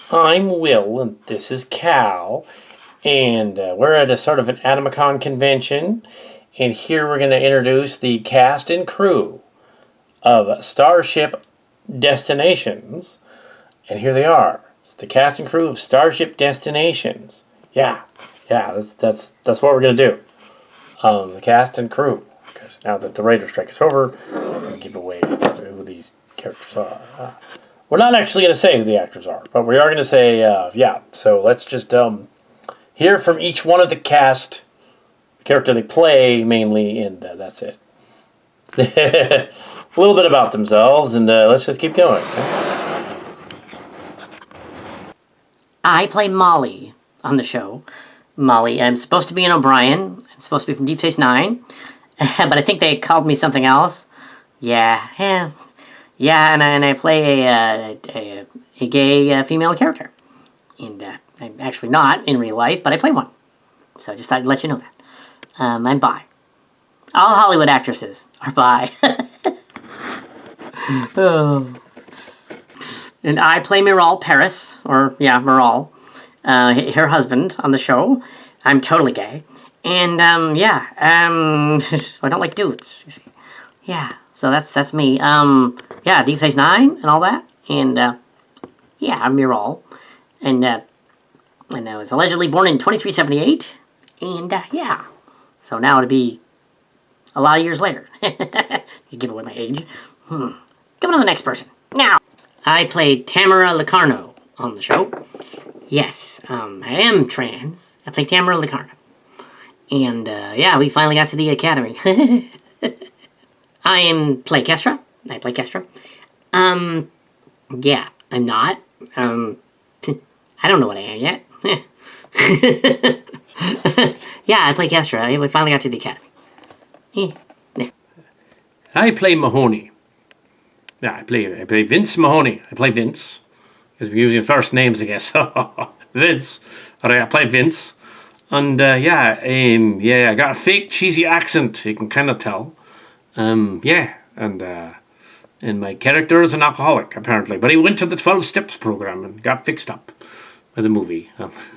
I'm Will, and this is Cal, and we're at a sort of an AdamaCon convention, and here we're going to introduce the cast and crew of Starship Destinations, and here they are. It's the cast and crew of Starship Destinations. Yeah, that's what we're going to do. The cast and crew. Because now that the writer strike is over, I'm going to give away who these characters are. We're not actually going to say who the actors are, but we are going to say, yeah. So let's just hear from each one of the cast, the character they play mainly, and that's it. A little bit about themselves, and let's just keep going. I play Molly on the show. Molly, I'm supposed to be an O'Brien. I'm supposed to be from Deep Space Nine, but I think they called me something else. Yeah, and I play a gay female character. And I'm actually not in real life, but I play one. So I just thought I'd let you know that. I'm bi. All Hollywood actresses are bi. Oh. And I play Miral Paris, Miral, her husband on the show. I'm totally gay. And, I don't like dudes, you see. Yeah, so that's me. Deep Space Nine and all that. And, I'm Miral. And I was allegedly born in 2378. And, so now it'll be a lot of years later. You give away my age. Come on to the next person. Now, I played Tamara Locarno on the show. Yes, I am trans. I play Tamara Locarno. And, we finally got to the academy. I play Kestra. I play Kestra. I'm not. I don't know what I am yet. I play Kestra. We finally got to the academy. I play Mahoney. Yeah, I play Vince Mahoney. I play Vince. Because we're using first names, I guess. Vince. Alright, I play Vince. And, I got a fake cheesy accent, you can kind of tell. And my character is an alcoholic, apparently. But he went to the 12 Steps program and got fixed up by the movie.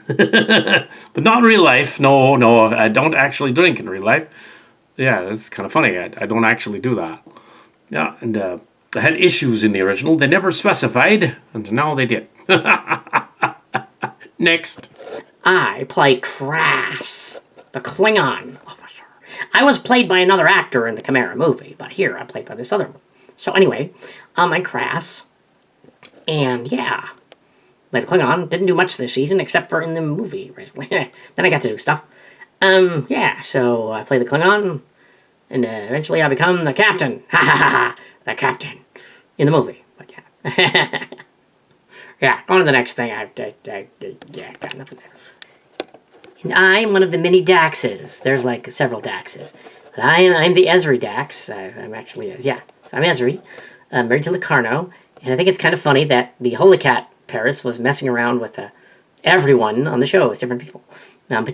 But not in real life. No, I don't actually drink in real life. Yeah, that's kind of funny. I don't actually do that. Yeah, and I had issues in the original. They never specified, and now they did. Next. I play Crass, the Klingon officer. I was played by another actor in the Chimera movie, but here I'm played by this other one. So anyway, I'm Crass, and play the Klingon. Didn't do much this season except for in the movie. Then I got to do stuff. So I play the Klingon, and eventually I become the captain. The captain in the movie. But going to the next thing. Got nothing there. And I'm one of the many Daxes. There's like several Daxes. But I'm the Ezri Dax. I'm actually, so I'm Ezri. I'm married to Locarno. And I think it's kind of funny that the Holy Cat Paris was messing around with everyone on the show. It's different people. I'm the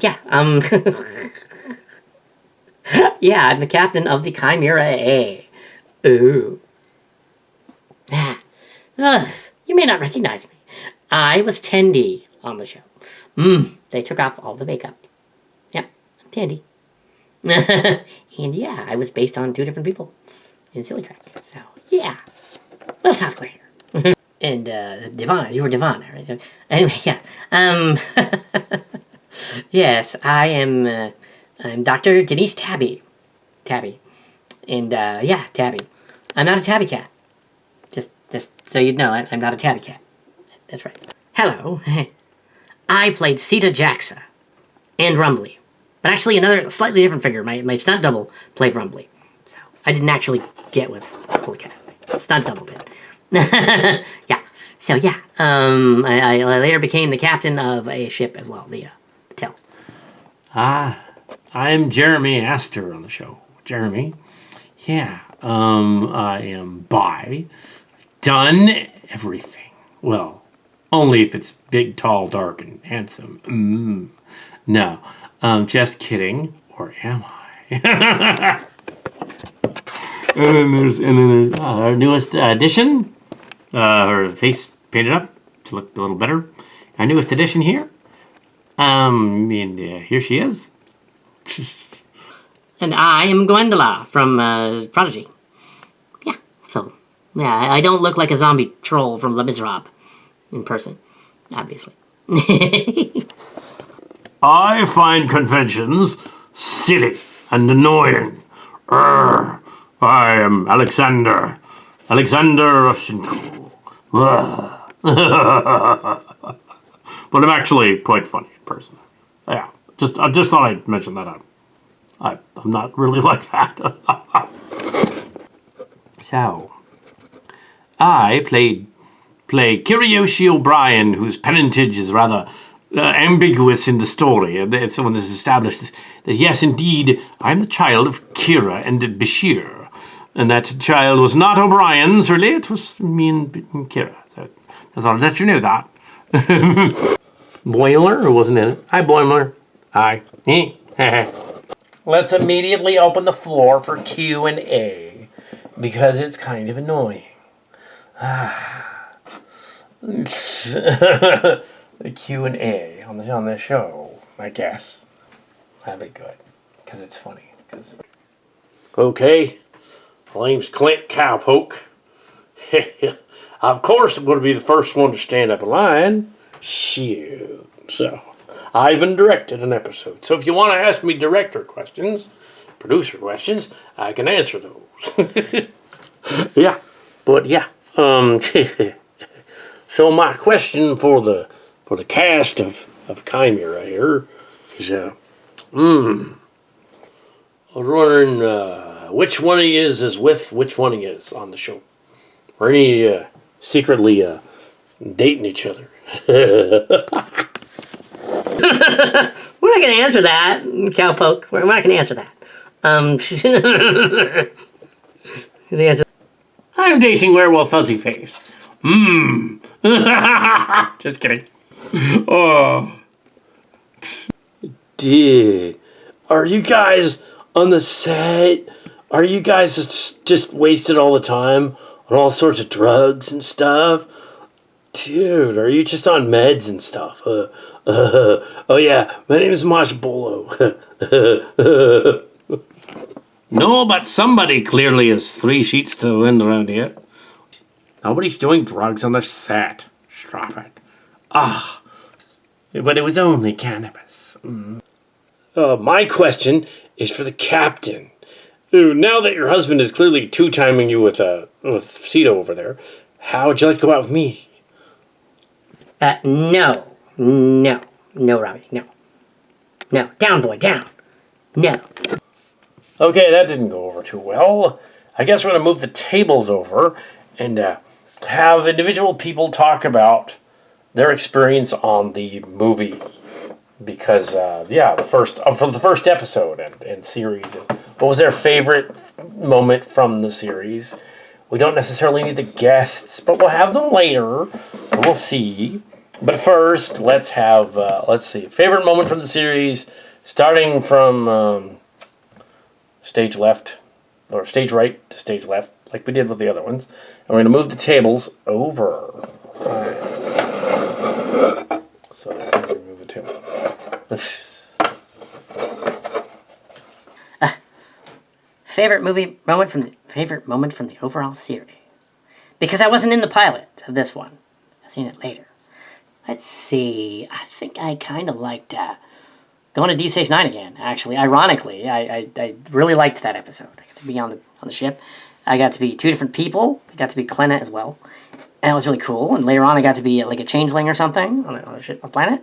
captain of the Chimera A. Ooh. You may not recognize me. I was Tendi on the show. They took off all the makeup. Yep, I'm Tandy. And I was based on 2 different people in Silly Track. So, we'll talk later. And, Devon, you were Devon, right? Anyway, yes, I'm Dr. Denise Tabby. And, Tabby. I'm not a tabby cat. Just so you know, I'm not a tabby cat. That's right. Hello. I played Sita Jaxa and Rumbly. But actually another slightly different figure. My stunt double played Rumbly. So I didn't actually get with Holy Cat. Stunt double did. I later became the captain of a ship as well, the Tell. I'm Jeremy Astor on the show. Jeremy. I am bi. Done everything. Well, only if it's big, tall, dark, and handsome. No, just kidding. Or am I? And then there's our newest addition. Her face painted up. to look a little better. Our newest addition here. And here she is. And I am Gwendola from Prodigy. Yeah, so, yeah, I don't look like a zombie troll from Les Miserables in person, obviously. I find conventions silly and annoying. I am Alexander Rushenko. But I'm actually quite funny in person. Yeah, I just thought I'd mention that. I'm not really like that. So, I play Kiriyoshi O'Brien, whose parentage is rather ambiguous in the story. If someone has established that, yes, indeed, I'm the child of Kira and Bashir. And that child was not O'Brien's, really. It was me and Kira. So I thought I'd let you know that. Boiler, who wasn't in it? Hi, Boiler. Hi. Let's immediately open the floor for Q&A, because it's kind of annoying. The Q&A on the show, I guess. That'd be good, because it's funny. Okay, my name's Clint Cowpoke. Of course, I'm going to be the first one to stand up in line. Shoot. So, I even directed an episode. So if you want to ask me director questions, producer questions, I can answer those. Yeah, but yeah. So my question for the cast of Chimera here is, I was wondering which one he is with which one he is on the show. Or any secretly dating each other. We're not going to answer that, Cowpoke. We're not going to answer that. The answer. I'm dating Werewolf Fuzzy Face. Just kidding. Oh. Dude. Are you guys on the set? Are you guys just wasted all the time on all sorts of drugs and stuff? Dude, are you just on meds and stuff? Oh yeah, my name is Mosh Bolo. No, but somebody clearly has 3 sheets to the wind around here. Nobody's doing drugs on the set. Stop it. But it was only cannabis. My question is for the captain. Ooh, now that your husband is clearly two-timing you with Cito over there, how would you like to go out with me? No, Robbie, no. Down, boy, down. No. Okay, that didn't go over too well. I guess we're going to move the tables over and have individual people talk about their experience on the movie. Because, from the first episode and series. What was their favorite moment from the series? We don't necessarily need the guests, but we'll have them later. We'll see. But first, let's see. Favorite moment from the series, starting from stage left, or stage right to stage left, like we did with the other ones. And we're going to move the tables over. Alright. So, move the table. Favorite moment from the overall series. Because I wasn't in the pilot of this one. I've seen it later. Let's see. I think I kind of liked going to Deep Space Nine again. Actually, ironically, I really liked that episode. I got to be on the ship. I got to be 2 different people. I got to be Clenna as well, and that was really cool. And later on, I got to be like a changeling or something on a ship, a planet.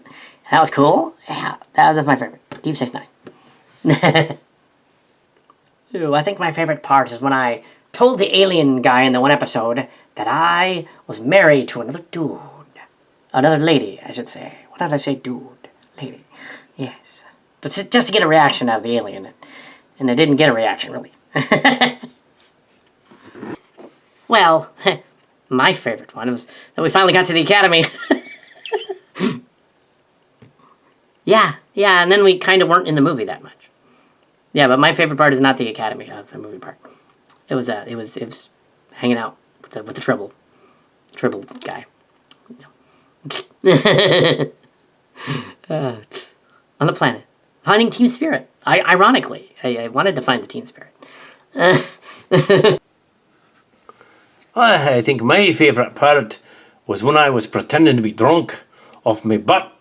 That was cool. Yeah, that was my favorite. Deep Space Nine. Ooh, I think my favorite part is when I told the alien guy in the one episode that I was married to another dude. Another lady, I should say. What did I say? Dude. Lady. Yes. Just to get a reaction out of the alien. And I didn't get a reaction, really. Well, my favorite one was that we finally got to the Academy. Yeah, and then we kind of weren't in the movie that much. Yeah, but my favorite part is not the Academy of the movie part. It was hanging out with the Tribble guy. On the planet. Finding Team Spirit. Ironically, I wanted to find the Team Spirit. I think my favourite part was when I was pretending to be drunk off my butt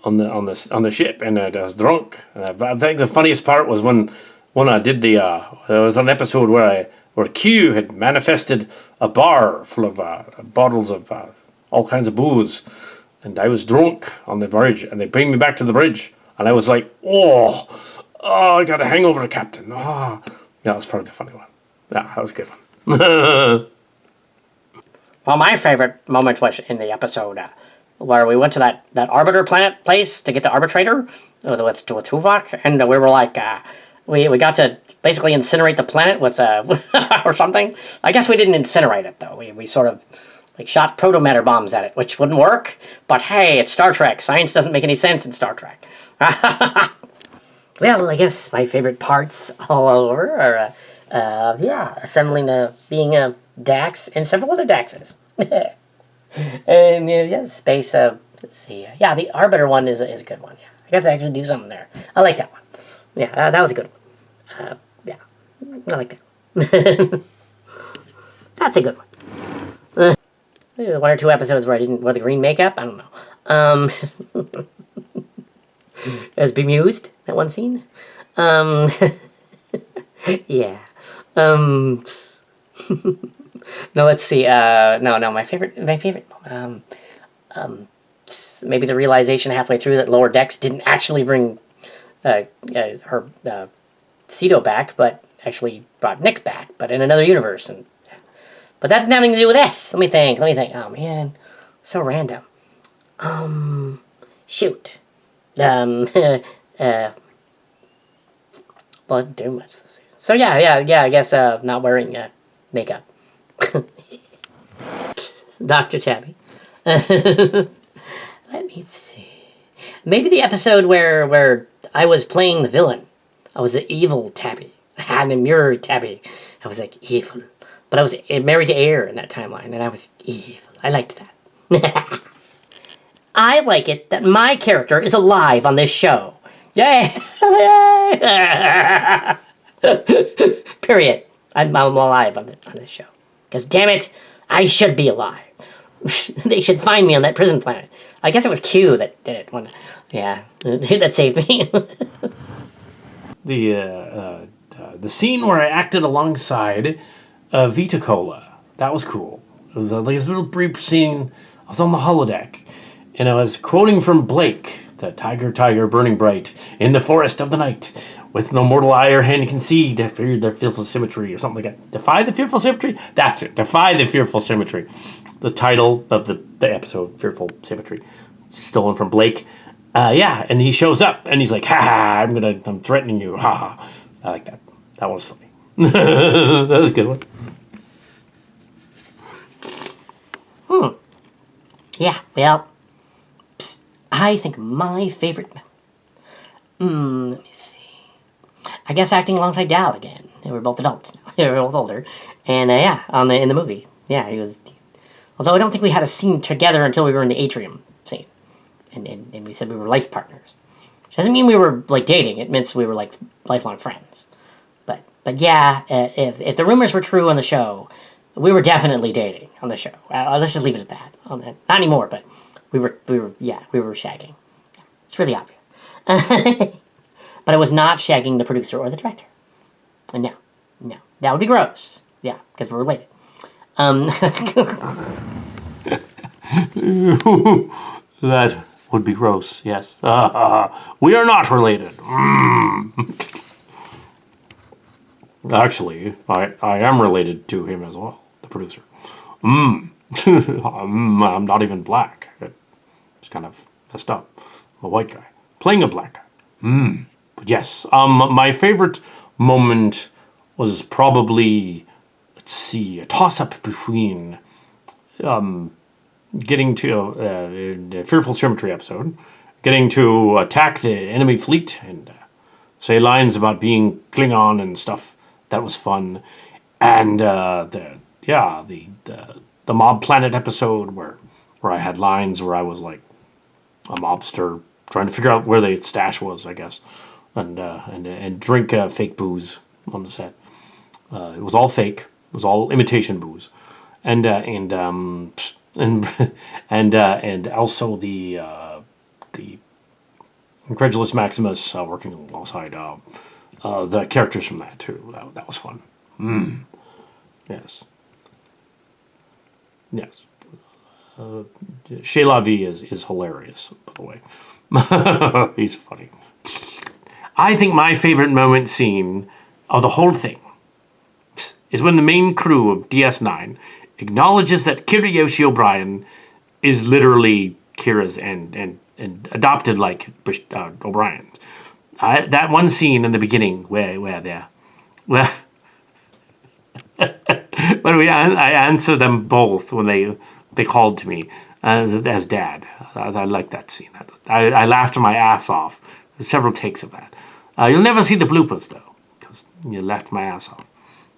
on the ship, and I was drunk. And I think the funniest part was when I did there was an episode where Q had manifested a bar full of bottles of all kinds of booze, and I was drunk on the bridge, and they bring me back to the bridge, and I was like, oh, I got a hangover, Captain. Oh. Yeah, that was probably the funny one. Yeah, that was a good one. Well, my favorite moment was in the episode where we went to that Arbiter planet place to get the Arbitrator with Tuvok, and we were like, we got to basically incinerate the planet with or something. I guess we didn't incinerate it though. We sort of like shot protomatter bombs at it, which wouldn't work. But hey, it's Star Trek. Science doesn't make any sense in Star Trek. Well, I guess my favorite parts all over are, being a Dax and several other Daxes. And yeah, space. Let's see. Yeah, the Arbiter one is a good one. Yeah, I got to actually do something there. I like that one. Yeah, that was a good one. Yeah, I like that. That's a good one. One or two episodes where I didn't wear the green makeup. I don't know. As bemused, that one scene. Yeah. No, let's see. No. My favorite. Maybe the realization halfway through that Lower Decks didn't actually bring her Ceto back, but actually brought Nick back, but in another universe. But that's nothing to do with this. Let me think. Oh man, so random. Shoot. Well, I didn't do much this season. So yeah. I guess not wearing makeup. Dr. Tabby. Let me see. Maybe the episode where I was playing the villain. I was the evil Tabby. I had a mirror Tabby. I was like evil. But I was married to Air in that timeline, and I was evil. I liked that. I like it that my character is alive on this show. Yay! Period. I'm alive on this show. Because damn it, I should be alive. They should find me on that prison planet. I guess it was Q that did it. That saved me. The scene where I acted alongside Vitacola, that was cool. It was like this little brief scene. I was on the holodeck, and I was quoting from Blake, the tiger, burning bright, in the forest of the night, with no mortal eye or hand can see, to fear their fearful symmetry, or something like that. Defy the fearful symmetry? That's it. Defy the fearful symmetry. The title of the episode, Fearful Symmetry, stolen from Blake. And he shows up, and he's like, ha, I'm threatening you, ha, ha. I like that. That one was funny. That was a good one. Yeah, well, I think my favorite... let me see. I guess acting alongside Dal again. They were both adults now. They were both older. And in the movie. Yeah, he was... Although I don't think we had a scene together until we were in the atrium scene. And we said we were life partners. Which doesn't mean we were, like, dating. It means we were, like, lifelong friends. But yeah, if the rumors were true on the show, we were definitely dating on the show. Let's just leave it at that. Not anymore, but we were shagging. It's really obvious. But I was not shagging the producer or the director. And no. That would be gross. Yeah, because we're related. That would be gross, yes. We are not related. Actually, I am related to him as well, the producer. I'm not even black. It's kind of messed up. I'm a white guy playing a black guy. But yes, my favorite moment was probably, let's see, a toss-up between getting to the Fearful Symmetry episode, getting to attack the enemy fleet and say lines about being Klingon and stuff. That was fun. And the Mob Planet episode where I had lines where I was like mobster trying to figure out where the stash was, I guess, and drink fake booze on the set. It was all fake. It was all imitation booze, and and also the incredulous Maximus working alongside the characters from that too. That was fun. Yes. Yes. Chez La Vie is hilarious, by the way. He's funny. I think my favorite moment scene of the whole thing is when the main crew of DS9 acknowledges that Kirayoshi O'Brien is literally Kira's and adopted like O'Brien's. That one scene in the beginning where they're well, I answer them both when they called to me as Dad. I like that scene. I laughed my ass off. There's several takes of that. You'll never see the bloopers though, because you laughed my ass off.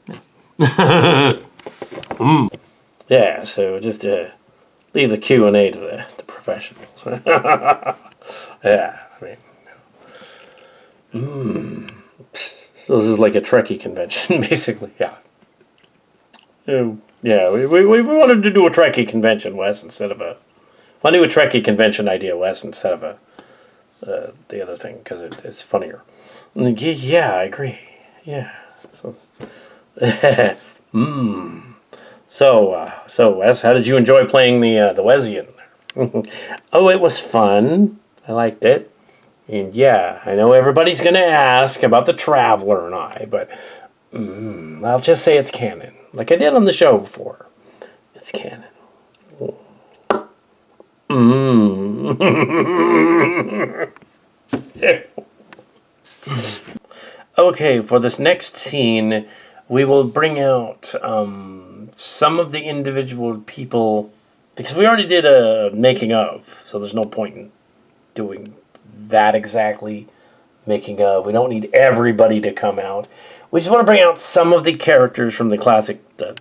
Yeah. Yeah. So just leave the Q&A to the professionals. Yeah. I mean. So this is like a Trekkie convention, basically. Yeah. Yeah, we wanted to do a Trekkie convention, Wes, instead of a... I'll do a Trekkie convention idea, Wes, instead of the other thing, because it's funnier. Yeah, I agree. Yeah. So, so Wes, how did you enjoy playing the Wessian? Oh, it was fun. I liked it. And yeah, I know everybody's going to ask about the Traveler and I, but I'll just say it's canon. Like I did on the show before. It's canon. Okay, for this next scene, we will bring out some of the individual people, because we already did a making of, so there's no point in doing that exactly. Making of. We don't need everybody to come out. We just want to bring out some of the characters from the classic, the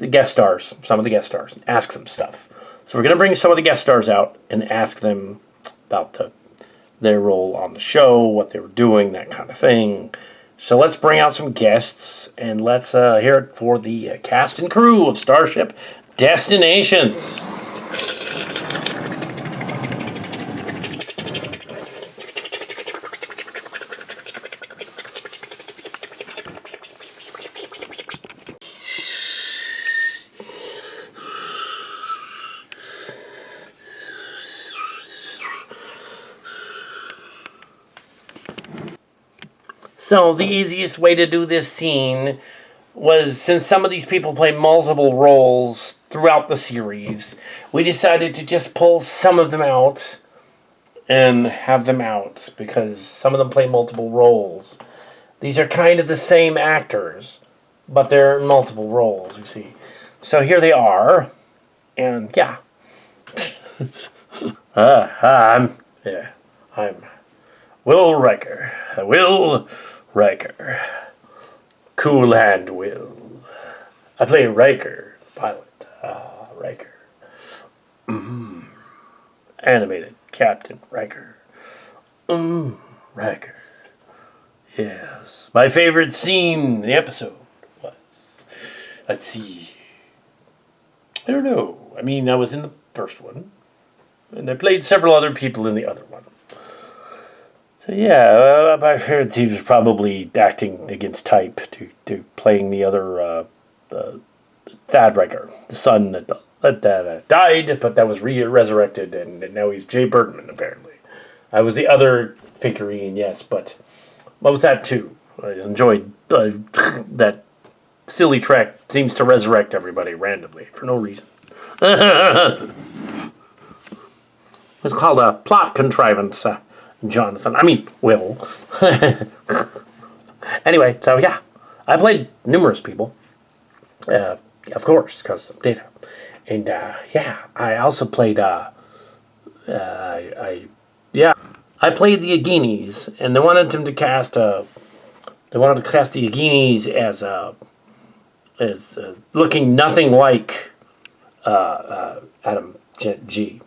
guest stars, some of the guest stars, and ask them stuff. So we're going to bring some of the guest stars out and ask them about their role on the show, what they were doing, that kind of thing. So let's bring out some guests, and let's hear it for the cast and crew of Starship Destinations. So the easiest way to do this scene was, since some of these people play multiple roles throughout the series, we decided to just pull some of them out and have them out, because some of them play multiple roles. These are kind of the same actors, but they're in multiple roles, you see. So here they are, and yeah. I'm Will Riker. Will Riker. Cool Hand Will. I play Riker, pilot. Riker. Animated Captain Riker. Riker. Yes. My favorite scene in the episode was... Let's see. I don't know. I mean, I was in the first one, and I played several other people in the other one. So yeah, my favorite scene was probably acting against type to playing the other Thad Riker, the son that died, but that was resurrected, and now he's Jay Bergman, apparently. I was the other figurine, yes, but what was that too? I enjoyed that silly Trek seems to resurrect everybody randomly for no reason. It's called a plot contrivance, Jonathan. I mean, Will. Anyway, so yeah, I played numerous people, of course, because of Data. And yeah, I also played, I played the Aginis, and they wanted them to cast, the Aginis as looking nothing like Adam G.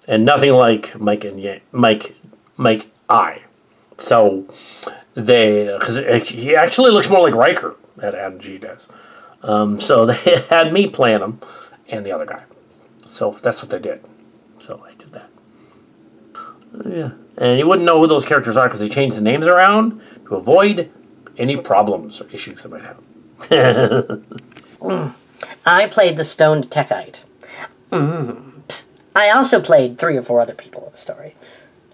and nothing like Mike I. So because he actually looks more like Riker, that Adam G does. So they had me playing him and the other guy. So that's what they did. So I did that. Yeah, and you wouldn't know who those characters are because they changed the names around to avoid any problems or issues they might have. I played the stoned techite. I also played 3 or 4 other people in the story.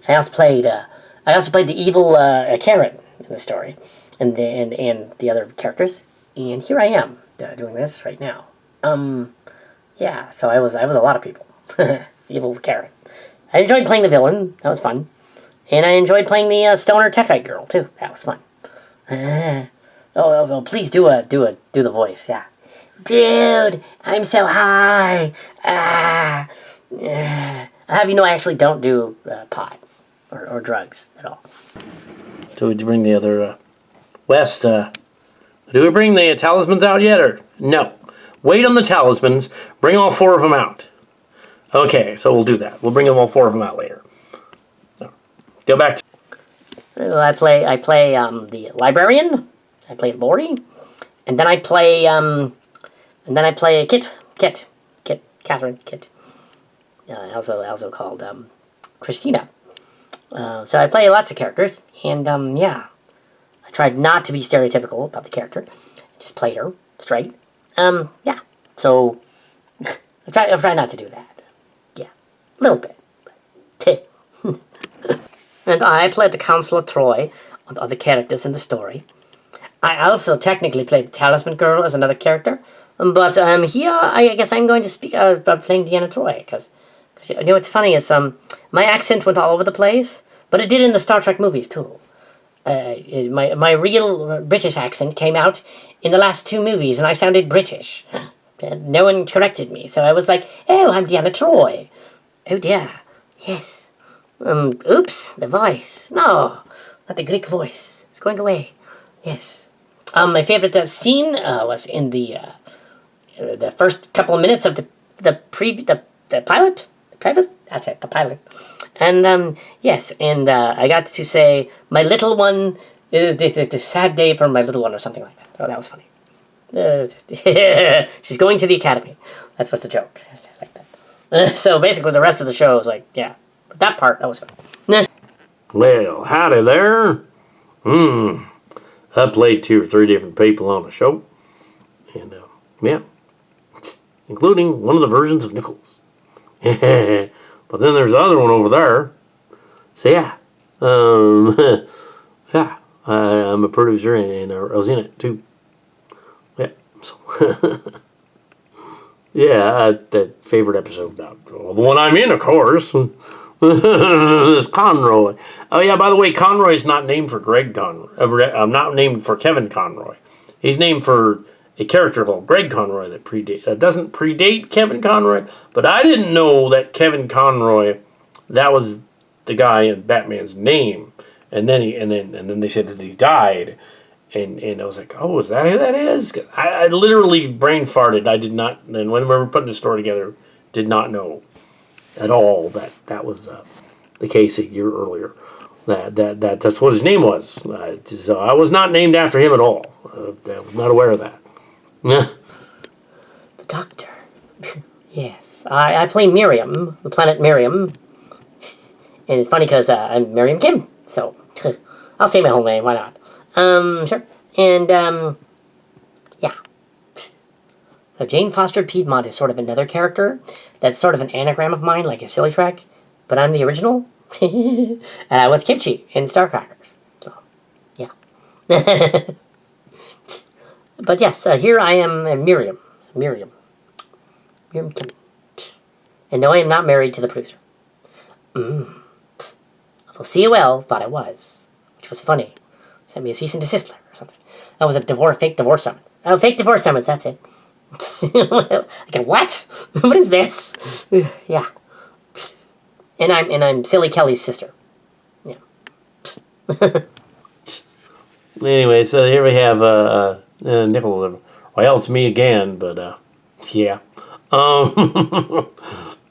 I also played the evil Karen in the story, and the other characters. And here I am doing this right now. Yeah. So I was a lot of people. Evil Karen. I enjoyed playing the villain. That was fun. And I enjoyed playing the stoner techite girl too. That was fun. Please do the voice. Yeah. Dude, I'm so high. I'll have you know I actually don't do pot or drugs at all. So would you bring the other West? Do we bring the talismans out yet, or no? Wait on the talismans. Bring all 4 of them out. Okay, so we'll do that. We'll bring all 4 of them out later. So, go back to. I play the librarian. I play Lori, and then I play Kit, Catherine, Kit. Also called Christina. So I play lots of characters, and yeah, I tried not to be stereotypical about the character. I just played her straight. Yeah. So I try not to do that. Yeah, a little bit. And I played the Counselor Troy, the other characters in the story. I also technically played the Talisman Girl as another character, but here I guess I'm going to speak about playing Deanna Troy, because you know what's funny is my accent went all over the place, but it did in the Star Trek movies too. My real British accent came out in the last 2 movies, and I sounded British. No one corrected me, so I was like, "Oh, I'm Deanna Troy." Oh dear, yes. Oops, the voice. No, not the Greek voice. It's going away. Yes. My favorite scene was in the first couple of minutes of the pilot. The pilot. That's it. The pilot. And yes, and I got to say, "My little one, it's a sad day for my little one," or something like that. Oh, that was funny. She's going to the academy. That was the joke. Like that. So basically, the rest of the show was like, yeah, but that part, that was fun. Well, howdy there. I played 2 or 3 different people on the show, and yeah, including one of the versions of Nichols. But then there's the other one over there. So yeah, yeah, I'm a producer and I was in it too. Yeah, so yeah, that favorite episode about the one I'm in, of course. Is Conroy. Oh yeah, by the way, Conroy's not named for Greg Conroy. I'm not named for Kevin Conroy. He's named for a character called Greg Conroy that doesn't predate Kevin Conroy. But I didn't know that Kevin Conroy, that was the guy in Batman's name. And then they said that he died. And I was like, oh, is that who that is? I literally brain farted. I did not, and when we were putting the story together, did not know at all that was the case a year earlier. That's what his name was. So I was not named after him at all. I was not aware of that. The Doctor. Yes. I play Miriam, the planet Miriam. And it's funny because I'm Miriam Kim. So I'll say my whole name. Why not? Sure. And, yeah. So Jane Foster Piedmont is sort of another character that's sort of an anagram of mine, like a silly track, but I'm the original. And I was Kimchi in Starcrackers. So, yeah. But yes, here I am, Miriam Kim. And no, I am not married to the producer. Although COL thought I was, which was funny. Sent me a cease and desist letter or something. That was a fake divorce summons. Oh, fake divorce summons, that's it. I go, what? What is this? Yeah. And I'm Silly Kelly's sister. Yeah. Anyway, so here we have Nichols. Well, it's me again, but yeah.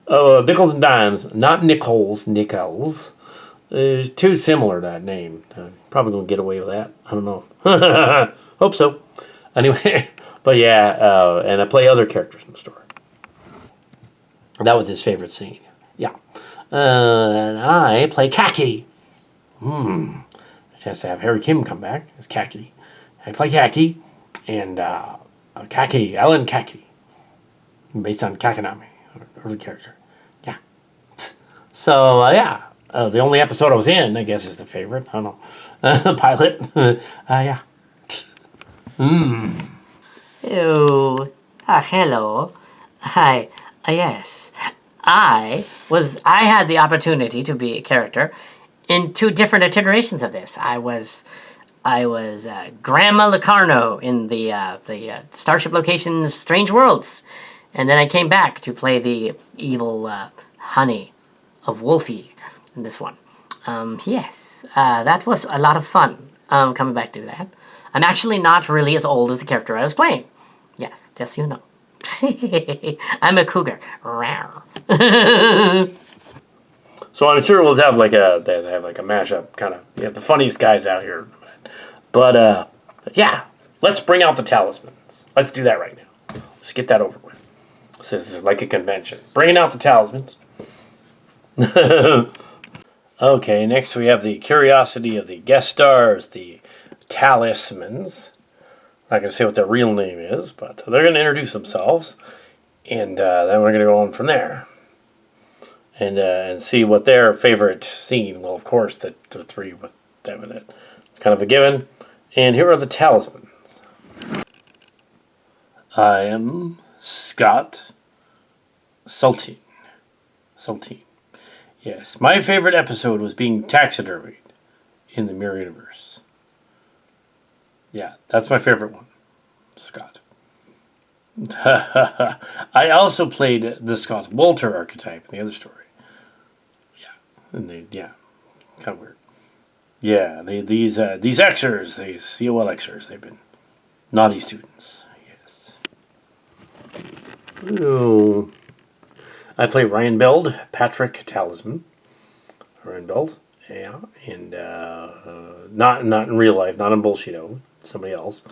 Oh, nickels and dimes, not nickels, nickels. Too similar, that name. Probably gonna get away with that. I don't know. Hope so. Anyway, but yeah, and I play other characters in the story. That was his favorite scene. Yeah. And I play Kaki. A chance to have Harry Kim come back as Kaki. I play Kaki, and Kaki, Alan Kaki, based on Kakanami, or the character. Yeah. So, yeah. The only episode I was in, I guess, is the favorite. I don't know. Pilot. Yeah. Oh, hello. Hi. Yes. I had the opportunity to be a character in 2 different iterations of this. I was Grandma Locarno in the Starship Locations Strange Worlds. And then I came back to play the evil honey of Wolfie in this one. Yes, that was a lot of fun coming back to that. I'm actually not really as old as the character I was playing. Yes, just so you know. I'm a cougar. So I'm sure we'll have like a mashup kind of. You have the funniest guys out here. But yeah, let's bring out the talismans. Let's do that right now. Let's get that over with. This is like a convention. Bringing out the talismans. Okay, next we have the curiosity of the guest stars, the talismans. I'm not going to say what their real name is, but they're going to introduce themselves, and then we're going to go on from there, and see what their favorite scene. Well, of course, the 3 with them in it. It's kind of a given. And here are the talismans. I am Scott Saltine. Yes, my favorite episode was being taxidermied in the Mirror Universe. Yeah, that's my favorite one, Scott. I also played the Scott Walter archetype in the other story. Yeah, and kind of weird. Yeah, these Xers, these COL Xers, they've been naughty students. Yes. Oh. I play Ryan Beld, Patrick Talisman. Ryan Beld, yeah, and not in real life, not in Bullshito, somebody else,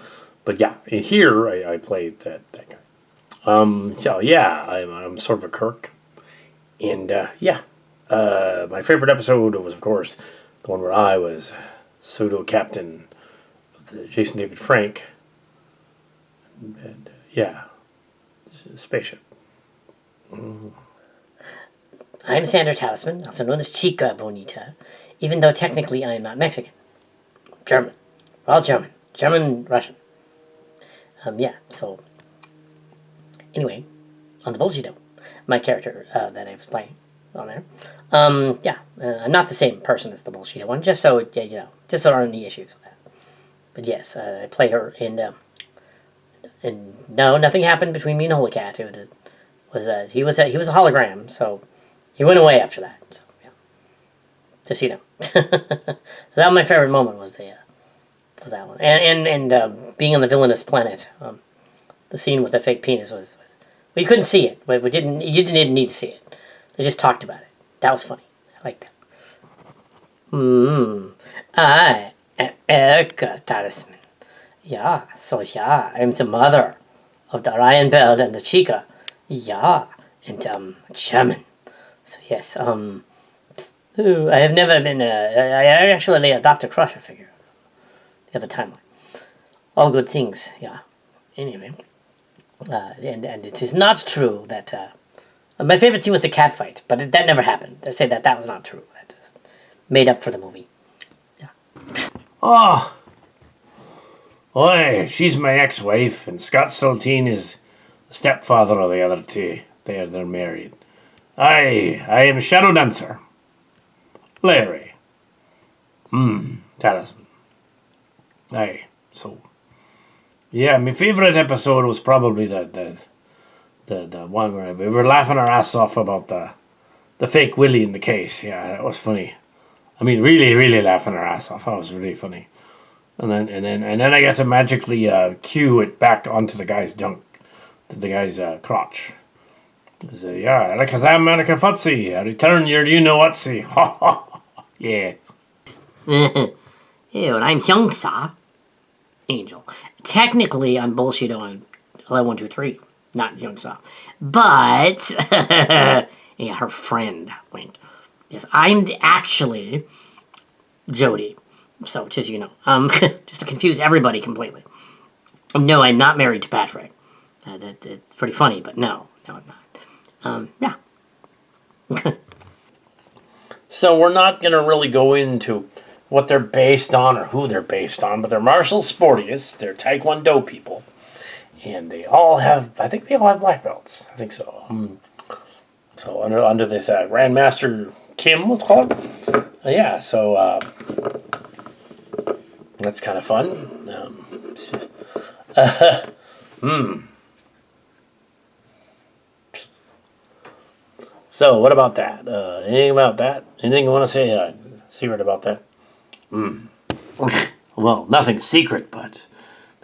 but yeah, and here I played that guy. So yeah, I'm sort of a Kirk, and yeah, my favorite episode was of course the one where I was pseudo captain of the Jason David Frank, and yeah, spaceship. I'm Sandra Talisman, also known as Chica Bonita, even though technically I am not Mexican. German. We're all German. German, Russian. Yeah, so... Anyway, on the Bullshito, my character that I was playing on there, yeah, I'm not the same person as the Bullshito one, just so, yeah, you know, just so there aren't any issues with that. But yes, I play her, and no, nothing happened between me and Holy Cat. It was, he was a hologram, so... He went away after that. So, yeah. Just so you know. So that was my favorite moment was that one. And being on the villainous planet, the scene with the fake penis was well, you couldn't see it. You didn't need to see it. They just talked about it. That was funny. I like that. I am Erica Talisman. Yeah, so yeah, I'm the mother of the Ryan Bell and the Chica. Yeah, and German. So yes, I have never been, I actually adopted a Crusher figure. The other timeline. All good things, yeah. Anyway, and it is not true that, my favorite scene was the cat fight, but that never happened. I say that was not true. That was made up for the movie. Yeah. Oh! Oi, she's my ex-wife, and Scott Saltine is the stepfather of the other 2. They're married. I am Shadow Dancer. Larry. Talisman. Aye, so. Yeah, my favourite episode was probably the one where we were laughing our ass off about the fake Willie in the case. Yeah, that was funny. I mean, really, really laughing our ass off. That was really funny. And then I got to magically cue it back onto the guy's junk, to the guy's crotch. I say, yeah, because I'm Monica Futzy. I return your you-know-whatsy. Ha ha. Yeah. Ew, and I'm Hyungsa. Angel. Technically, I'm Bullshito on 12123, not Hyungsa. But, yeah, her friend, wink. Yes, I'm actually Jody. So, just you know, just to confuse everybody completely. No, I'm not married to Patrick. That's pretty funny, but no, I'm not. Yeah. So we're not going to really go into what they're based on or who they're based on, but they're martial sportists. They're Taekwondo people. And I think they all have black belts. I think so. So under this Grandmaster Kim, let's call it. Yeah, so that's kind of fun. So what about that? Anything about that? Anything you want to say secret about that? Well, nothing secret, but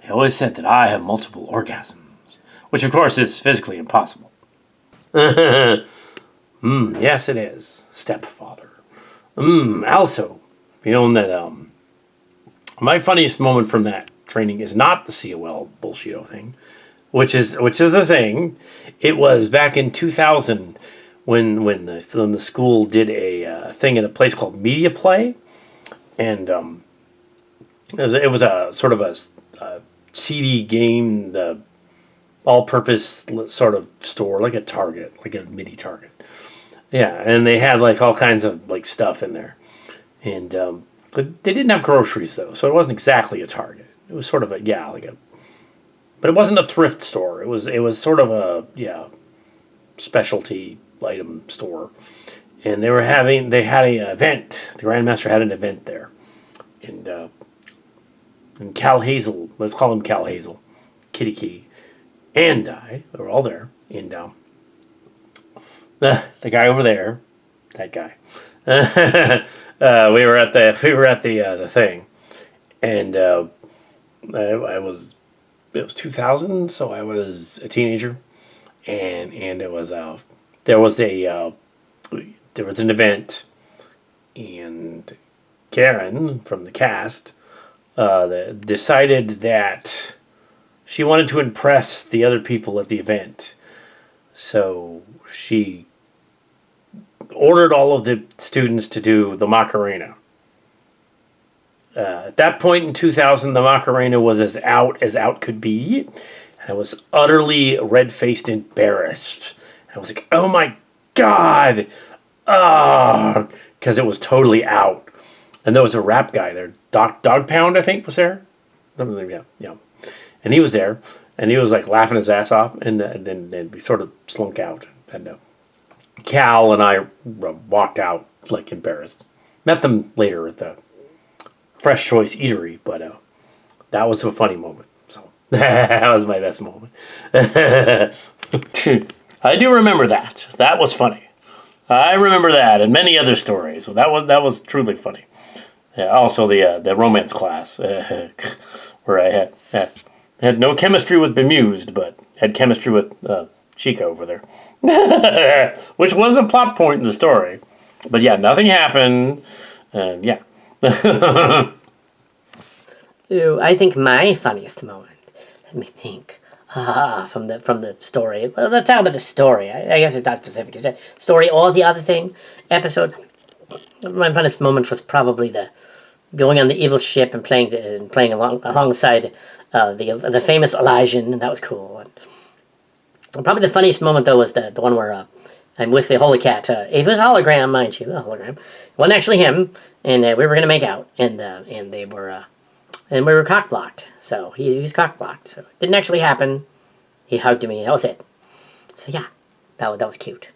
they always said that I have multiple orgasms, which of course is physically impossible. Yes, it is, stepfather. Also, you know that my funniest moment from that training is not the COL bullshit thing, which is a thing. It was back in 2000 when the school did a thing at a place called Media Play, and it was a sort of a CD game, all-purpose sort of store, like a Target, like a mini Target. Yeah, and they had like all kinds of like stuff in there, and but they didn't have groceries though, so it wasn't exactly a Target. It was sort of but it wasn't a thrift store. It was sort of a specialty item store, and they had a event. The Grandmaster had an event there, and Cal Hazel, let's call him Cal Hazel, Kitty Key, and I were all there, and the guy over there, that guy. We were at the thing, and it was 2000, so I was a teenager, and it was there was an event, and Karen from the cast that decided that she wanted to impress the other people at the event, so she ordered all of the students to do the Macarena. At that point in 2000, the Macarena was as out could be. I was utterly red-faced embarrassed. I was like, oh my God! Because it was totally out. And there was a rap guy there. Dog Pound, I think, was there. Yeah. And he was there. And he was like laughing his ass off. And then we sort of slunk out. And Cal and I walked out like embarrassed. Met them later at the Fresh Choice Eatery, but that was a funny moment. So that was my best moment. I do remember that. That was funny. I remember that and many other stories. So that was truly funny. Also the romance class where I had no chemistry with Bemused, but had chemistry with Chica over there. Which was a plot point in the story. But yeah, nothing happened. Yeah. Ooh, I think my funniest moment, let me think, from the story. Well, let's talk about the story. I guess it's not specific. Is that story or the other thing episode? My funniest moment was probably the going on the evil ship and playing alongside the famous Elijah, and that was cool. And probably the funniest moment though was the one where I'm with the Holy Cat. It was a hologram, mind you, a hologram. It wasn't actually him, and we were gonna make out, and they were. And we were cock blocked, so he was cock blocked. So it didn't actually happen. He hugged me. That was it. So yeah, that was cute.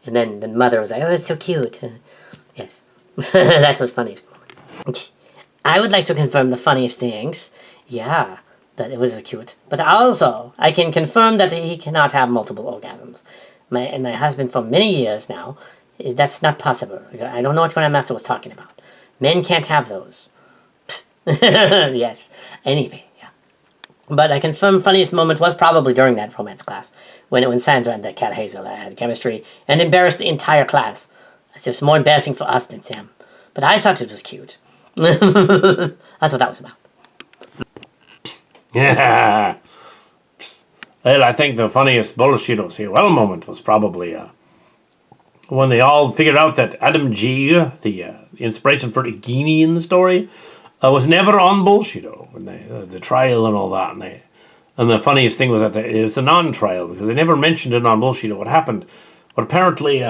And then the mother was like, "Oh, it's so cute." Yes, that was funniest moment. I would like to confirm the funniest things. Yeah, that it was so cute. But also, I can confirm that he cannot have multiple orgasms. My husband for many years now, that's not possible. I don't know what Grandmaster was talking about. Men can't have those. Yes. Anyway, yeah. But I confirm funniest moment was probably during that romance class, when Sandra and Cat Hazel had chemistry and embarrassed the entire class. As if it's more embarrassing for us than them. But I thought it was cute. That's what that was about. Yeah. Well, I think the funniest bullshit COL moment was probably when they all figured out that Adam G, the inspiration for Igini in the story, was never on Bullshido when the trial and all that, and the funniest thing was that it's a non-trial because they never mentioned it on Bullshido what happened, but apparently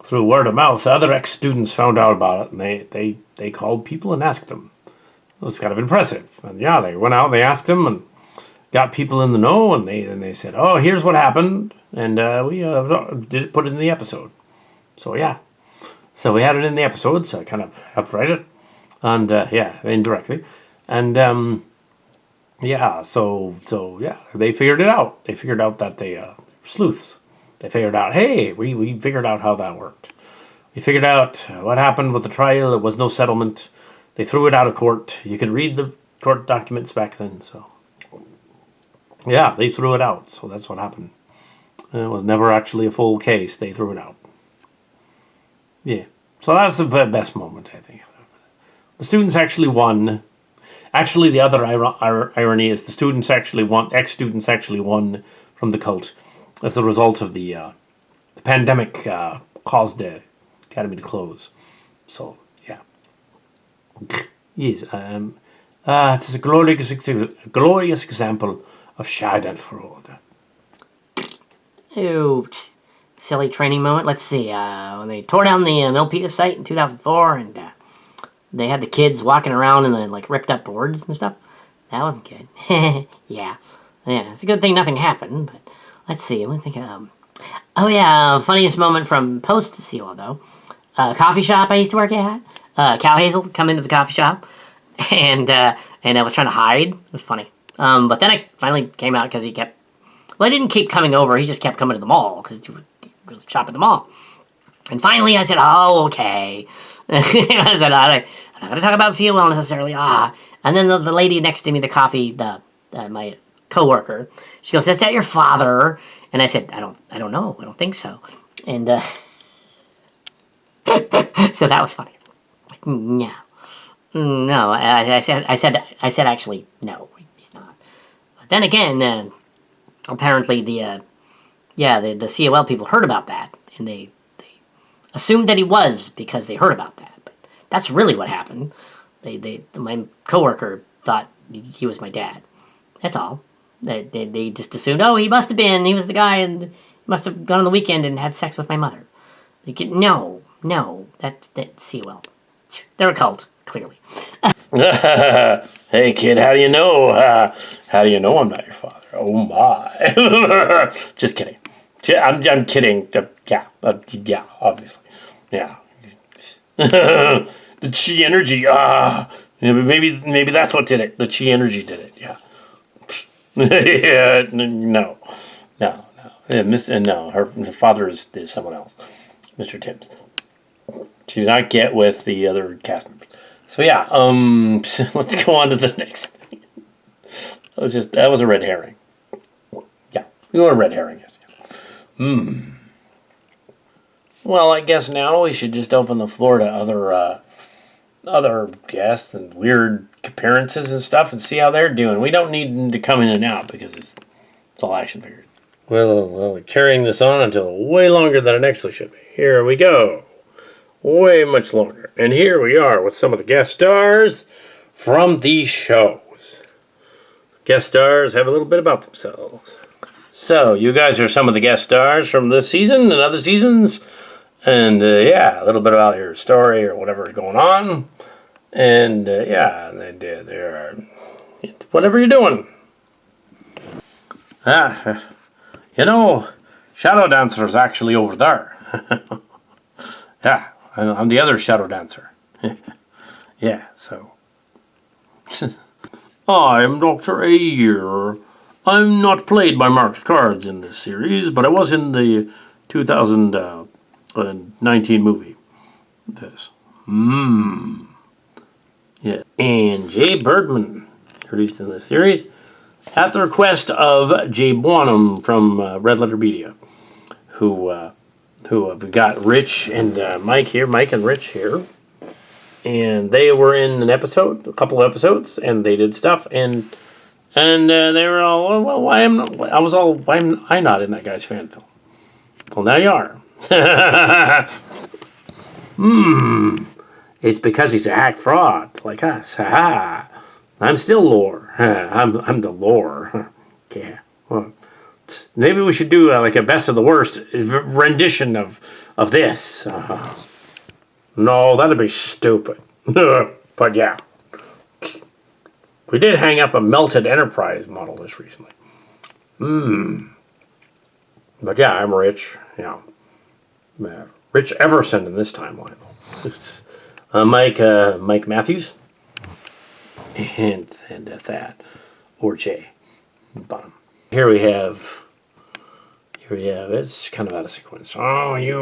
through word of mouth, other ex-students found out about it, and they called people and asked them. It was kind of impressive, and yeah, they went out and they asked them and got people in the know, and they said, "Oh, here's what happened," and we did put it in the episode. So yeah, so we had it in the episode, so I kind of helped write it, and yeah, indirectly, and yeah, so yeah, they figured it out. They figured out that they were sleuths. They figured out, hey, we figured out how that worked. We figured out what happened with the trial. There was no settlement. They threw it out of court. You could read the court documents back then, so. Yeah, they threw it out, so that's what happened. It was never actually a full case. They threw it out. Yeah, so that's the best moment, I think. The students actually won. Actually, the other irony is the students actually won. Ex-students actually won from the cult as a result of the pandemic caused the academy to close. So yeah, yes, it's a glorious example of Schadenfreude. Ew, silly training moment. Let's see. When they tore down the Milpitas site in 2004, and they had the kids walking around in the ripped up boards and stuff. That wasn't good. Yeah, it's a good thing nothing happened. But let's see. Let me think. Oh yeah, funniest moment from post Seawall though. Coffee shop I used to work at. Cal Hazel come into the coffee shop, and I was trying to hide. It was funny. But then I finally came out because he kept. Well, he didn't keep coming over. He just kept coming to the mall because he was shop at the mall. And finally, I said, "Oh, okay." I said, "I'm not going to talk about COL necessarily." And then the lady next to me, the coffee, my coworker, she goes, "Is that your father?" And I said, "I don't know. I don't think so." And so that was funny. No, no. I said actually no, he's not. But then again, apparently the COL people heard about that, and they assumed that he was because they heard about that. But that's really what happened. My coworker thought he was my dad. That's all. They just assumed, oh, he must have been. He was the guy, and he must have gone on the weekend and had sex with my mother. No, that's COL. They're a cult, clearly. Hey kid, how do you know? How do you know I'm not your father? Oh my! Just kidding. I'm kidding. Yeah, obviously. Yeah. The chi energy. Yeah, maybe that's what did it. The chi energy did it. Yeah. Yeah. No. No. Her father is someone else. Mr. Timms. She did not get with the other cast members. So yeah, let's go on to the next thing. That was a red herring. Yeah, we know what a red herring is. Well, I guess now we should just open the floor to other guests and weird appearances and stuff and see how they're doing. We don't need them to come in and out because it's all action figures. Well, we're carrying this on until way longer than it actually should be. Here we go. Way much longer. And here we are with some of the guest stars from these shows. Guest stars have a little bit about themselves. So, you guys are some of the guest stars from this season and other seasons. And, yeah, a little bit about your story or whatever is going on. And, yeah, they are whatever you're doing. Shadow Dancer is actually over there. Yeah. I'm the other shadow dancer. Yeah, so. I'm Dr. Ayer. I'm not played by marked cards in this series, but I was in the 2019 movie. This. Yeah. And Jay Birdman. introduced in this series at the request of Jay Bonham from Red Letter Media, who have got Rich and Mike here, Mike and Rich here, and they were in a couple of episodes, and they did stuff, and they were all, well, why am I not in that guy's fan film? Well, now you are. It's because he's a hack fraud like us. I'm still lore. I'm the lore. Yeah. Well, maybe we should do like a best of the worst rendition of this. No, that'd be stupid. But yeah. We did hang up a melted Enterprise model just recently. But yeah, I'm Rich. Yeah. Rich Everson in this timeline. Mike Matthews. And that. Or Jay. Bottom. Here we have, it's kind of out of sequence. I'm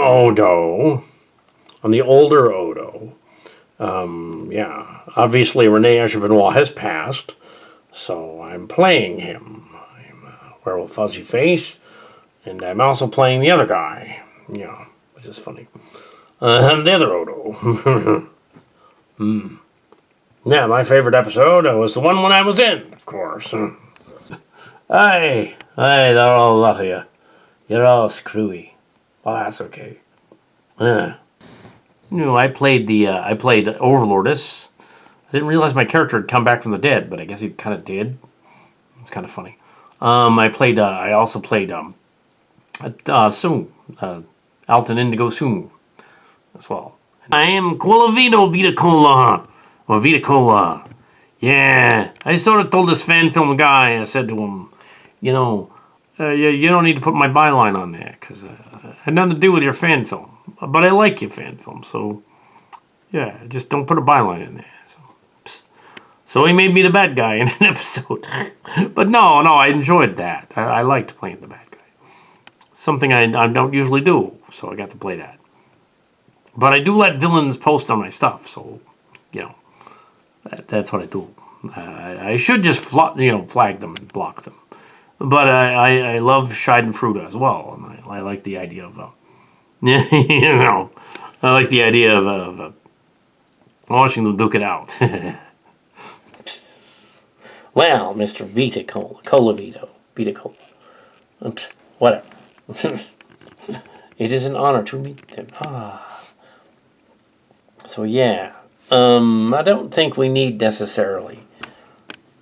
Odo. I'm the older Odo. Yeah. Obviously, Rene Echevernois has passed, so I'm playing him. I'm Werewolf Fuzzy Face, and I'm also playing the other guy. Yeah, which is funny. I'm the other Odo. Yeah, my favorite episode was the one when I was in, of course. Hey, they're all a lot of you. You're all screwy. Well, that's okay. I played Overlordess. I didn't realize my character had come back from the dead, but I guess he kind of did. It's kind of funny. I also played Soon, Alton Indigo Soon, as well. I am Quolavito Vitacola. Or Vitacola. Yeah. I sort of told this fan film guy, I said to him, you don't need to put my byline on there, because it had nothing to do with your fan film. But I like your fan film, so yeah, just don't put a byline in there. So he made me the bad guy in an episode. But no, I enjoyed that. I liked playing the bad guy. Something I don't usually do, so I got to play that. But I do let villains post on my stuff, so, that's what I do. I should just flag them and block them. But I love Schadenfreude as well, and I like the idea of, I like the idea of watching them duke it out. Well, Mr. Vitacola, oops, whatever. It is an honor to meet them. So yeah, I don't think we need necessarily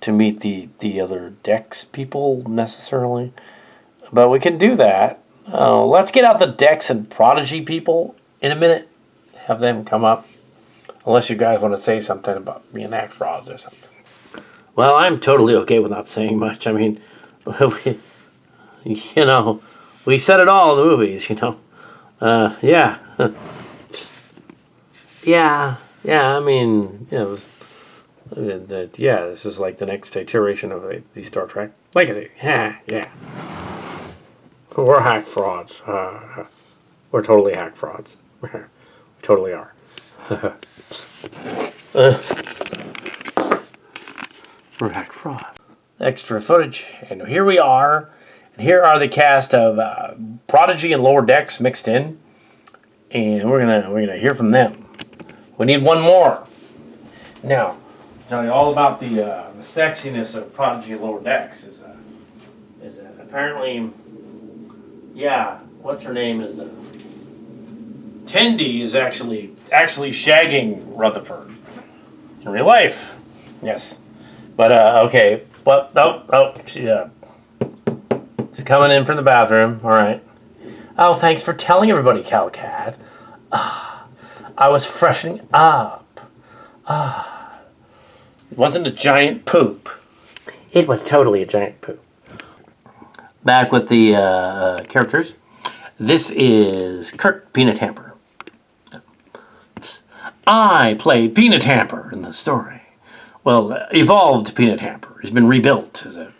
to meet the other Dex people necessarily, but we can do that. Let's get out the Dex and Prodigy people in a minute. Have them come up, unless you guys want to say something about being act frauds or something. Well, I'm totally okay with not saying much. I mean, we said it all in the movies, yeah. Yeah, I mean, this is like the next iteration of the Star Trek Legacy. Yeah. We're hack frauds. We're totally hack frauds. We totally are. We're hack fraud. Extra footage, and here we are. And here are the cast of Prodigy and Lower Decks mixed in, and we're gonna hear from them. We need one more. Now, I'll tell you all about the sexiness of Prodigy and Lower Decks. Is apparently, yeah, what's her name is Tendi is actually shagging Rutherford in real life. Yes, but okay, but she's coming in from the bathroom. All right. Oh, thanks for telling everybody, Calcat. I was freshening up. It wasn't a giant poop. It was totally a giant poop. Back with the characters. This is Kirk Peanut Hamper. I play Peanut Hamper in the story. Well, evolved Peanut Hamper. He's been rebuilt as a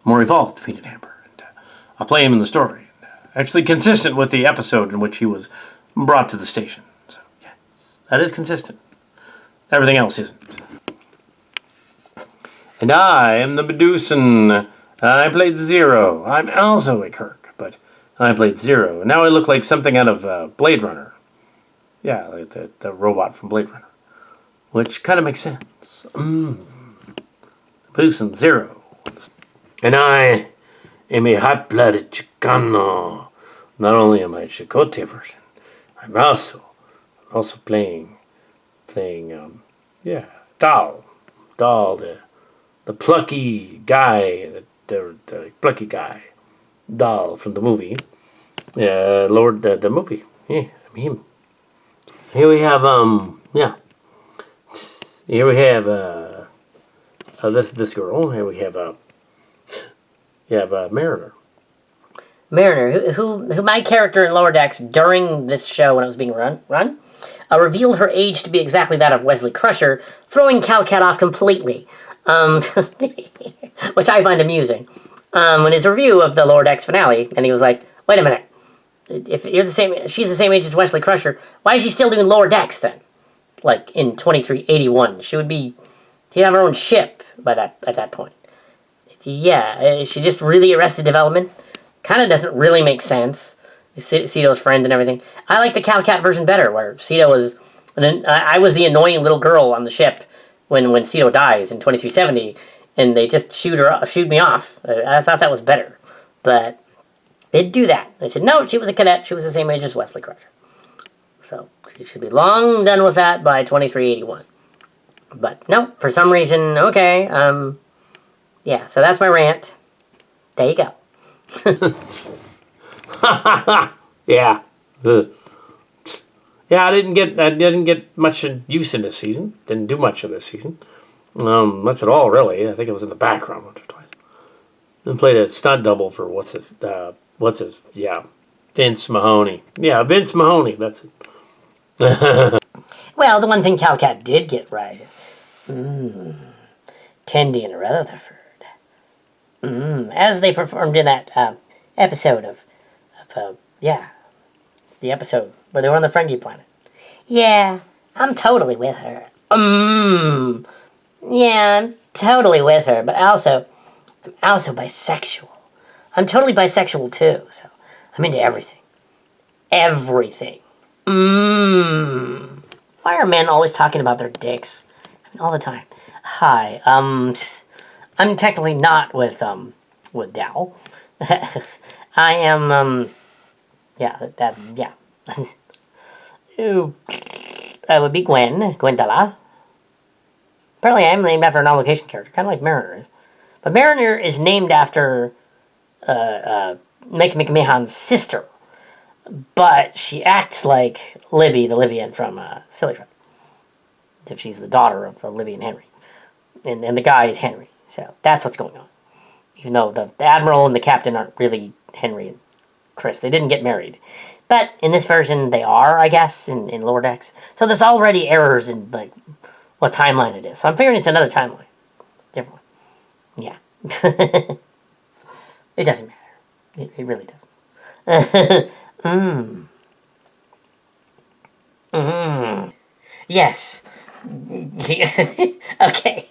more evolved Peanut Hamper. And, I play him in the story. Actually consistent with the episode in which he was brought to the station. So, yeah, that is consistent. Everything else isn't. And I am the Medusan. I played Zero. I'm also a Kirk, but I played Zero. Now I look like something out of Blade Runner. Yeah, like the robot from Blade Runner. Which kind of makes sense. Medusan Zero. And I am a hot-blooded Chicano. Not only am I a Chicote version, I'm also playing, Doll, the plucky guy, the plucky guy, Doll from the movie, Lord, the movie, yeah, I'm him. Here we have, here we have, this girl, here we have, Mariner. Mariner, who my character in Lower Decks during this show when it was being run, revealed her age to be exactly that of Wesley Crusher, throwing Calcat off completely, which I find amusing. In his review of the Lower Decks finale, and he was like, "Wait a minute, if you're the same, she's the same age as Wesley Crusher. Why is she still doing Lower Decks then? Like in 2381, she'd have her own ship at that point. Yeah, is she just really Arrested Development? Kind of doesn't really make sense. Ceto's friend and everything. I like the Calcat version better, where Ceto was, I was the annoying little girl on the ship when Ceto dies in 2370, and they just shoot me off. I thought that was better, but they'd do that. They said no, she was a cadet. She was the same age as Wesley Crusher, so she should be long done with that by 2381. But no, for some reason, okay. Yeah. So that's my rant. There you go. Yeah. Yeah, I didn't get much use in this season. Didn't do much of this season. Much at all, really. I think it was in the background once or twice. Then played a stunt double for Vince Mahoney. Yeah, Vince Mahoney, that's it. Well, the one thing Calcat did get right is Tendi and Rutherford. As they performed in that episode of the episode where they were on the Ferengi planet. Yeah, I'm totally with her. Yeah, I'm totally with her, but I'm also bisexual. I'm totally bisexual too, so I'm into everything. Everything. Why are men always talking about their dicks? I mean, all the time. Hi, I'm technically not with Dal. I am, yeah. I would be Gwendala. Apparently I am named after a non-location character, kind of like Mariner is. But Mariner is named after Make Mehan's sister. But she acts like Libby, the Libyan from Silly Friend. If she's the daughter of the Libyan Henry. And the guy is Henry. So that's what's going on. Even though the Admiral and the Captain aren't really Henry and Chris. They didn't get married. But in this version, they are, I guess, in Lower Decks. So there's already errors in, like, what timeline it is. So I'm figuring it's another timeline. Different one. Yeah. It doesn't matter. It really doesn't. Yes. Okay.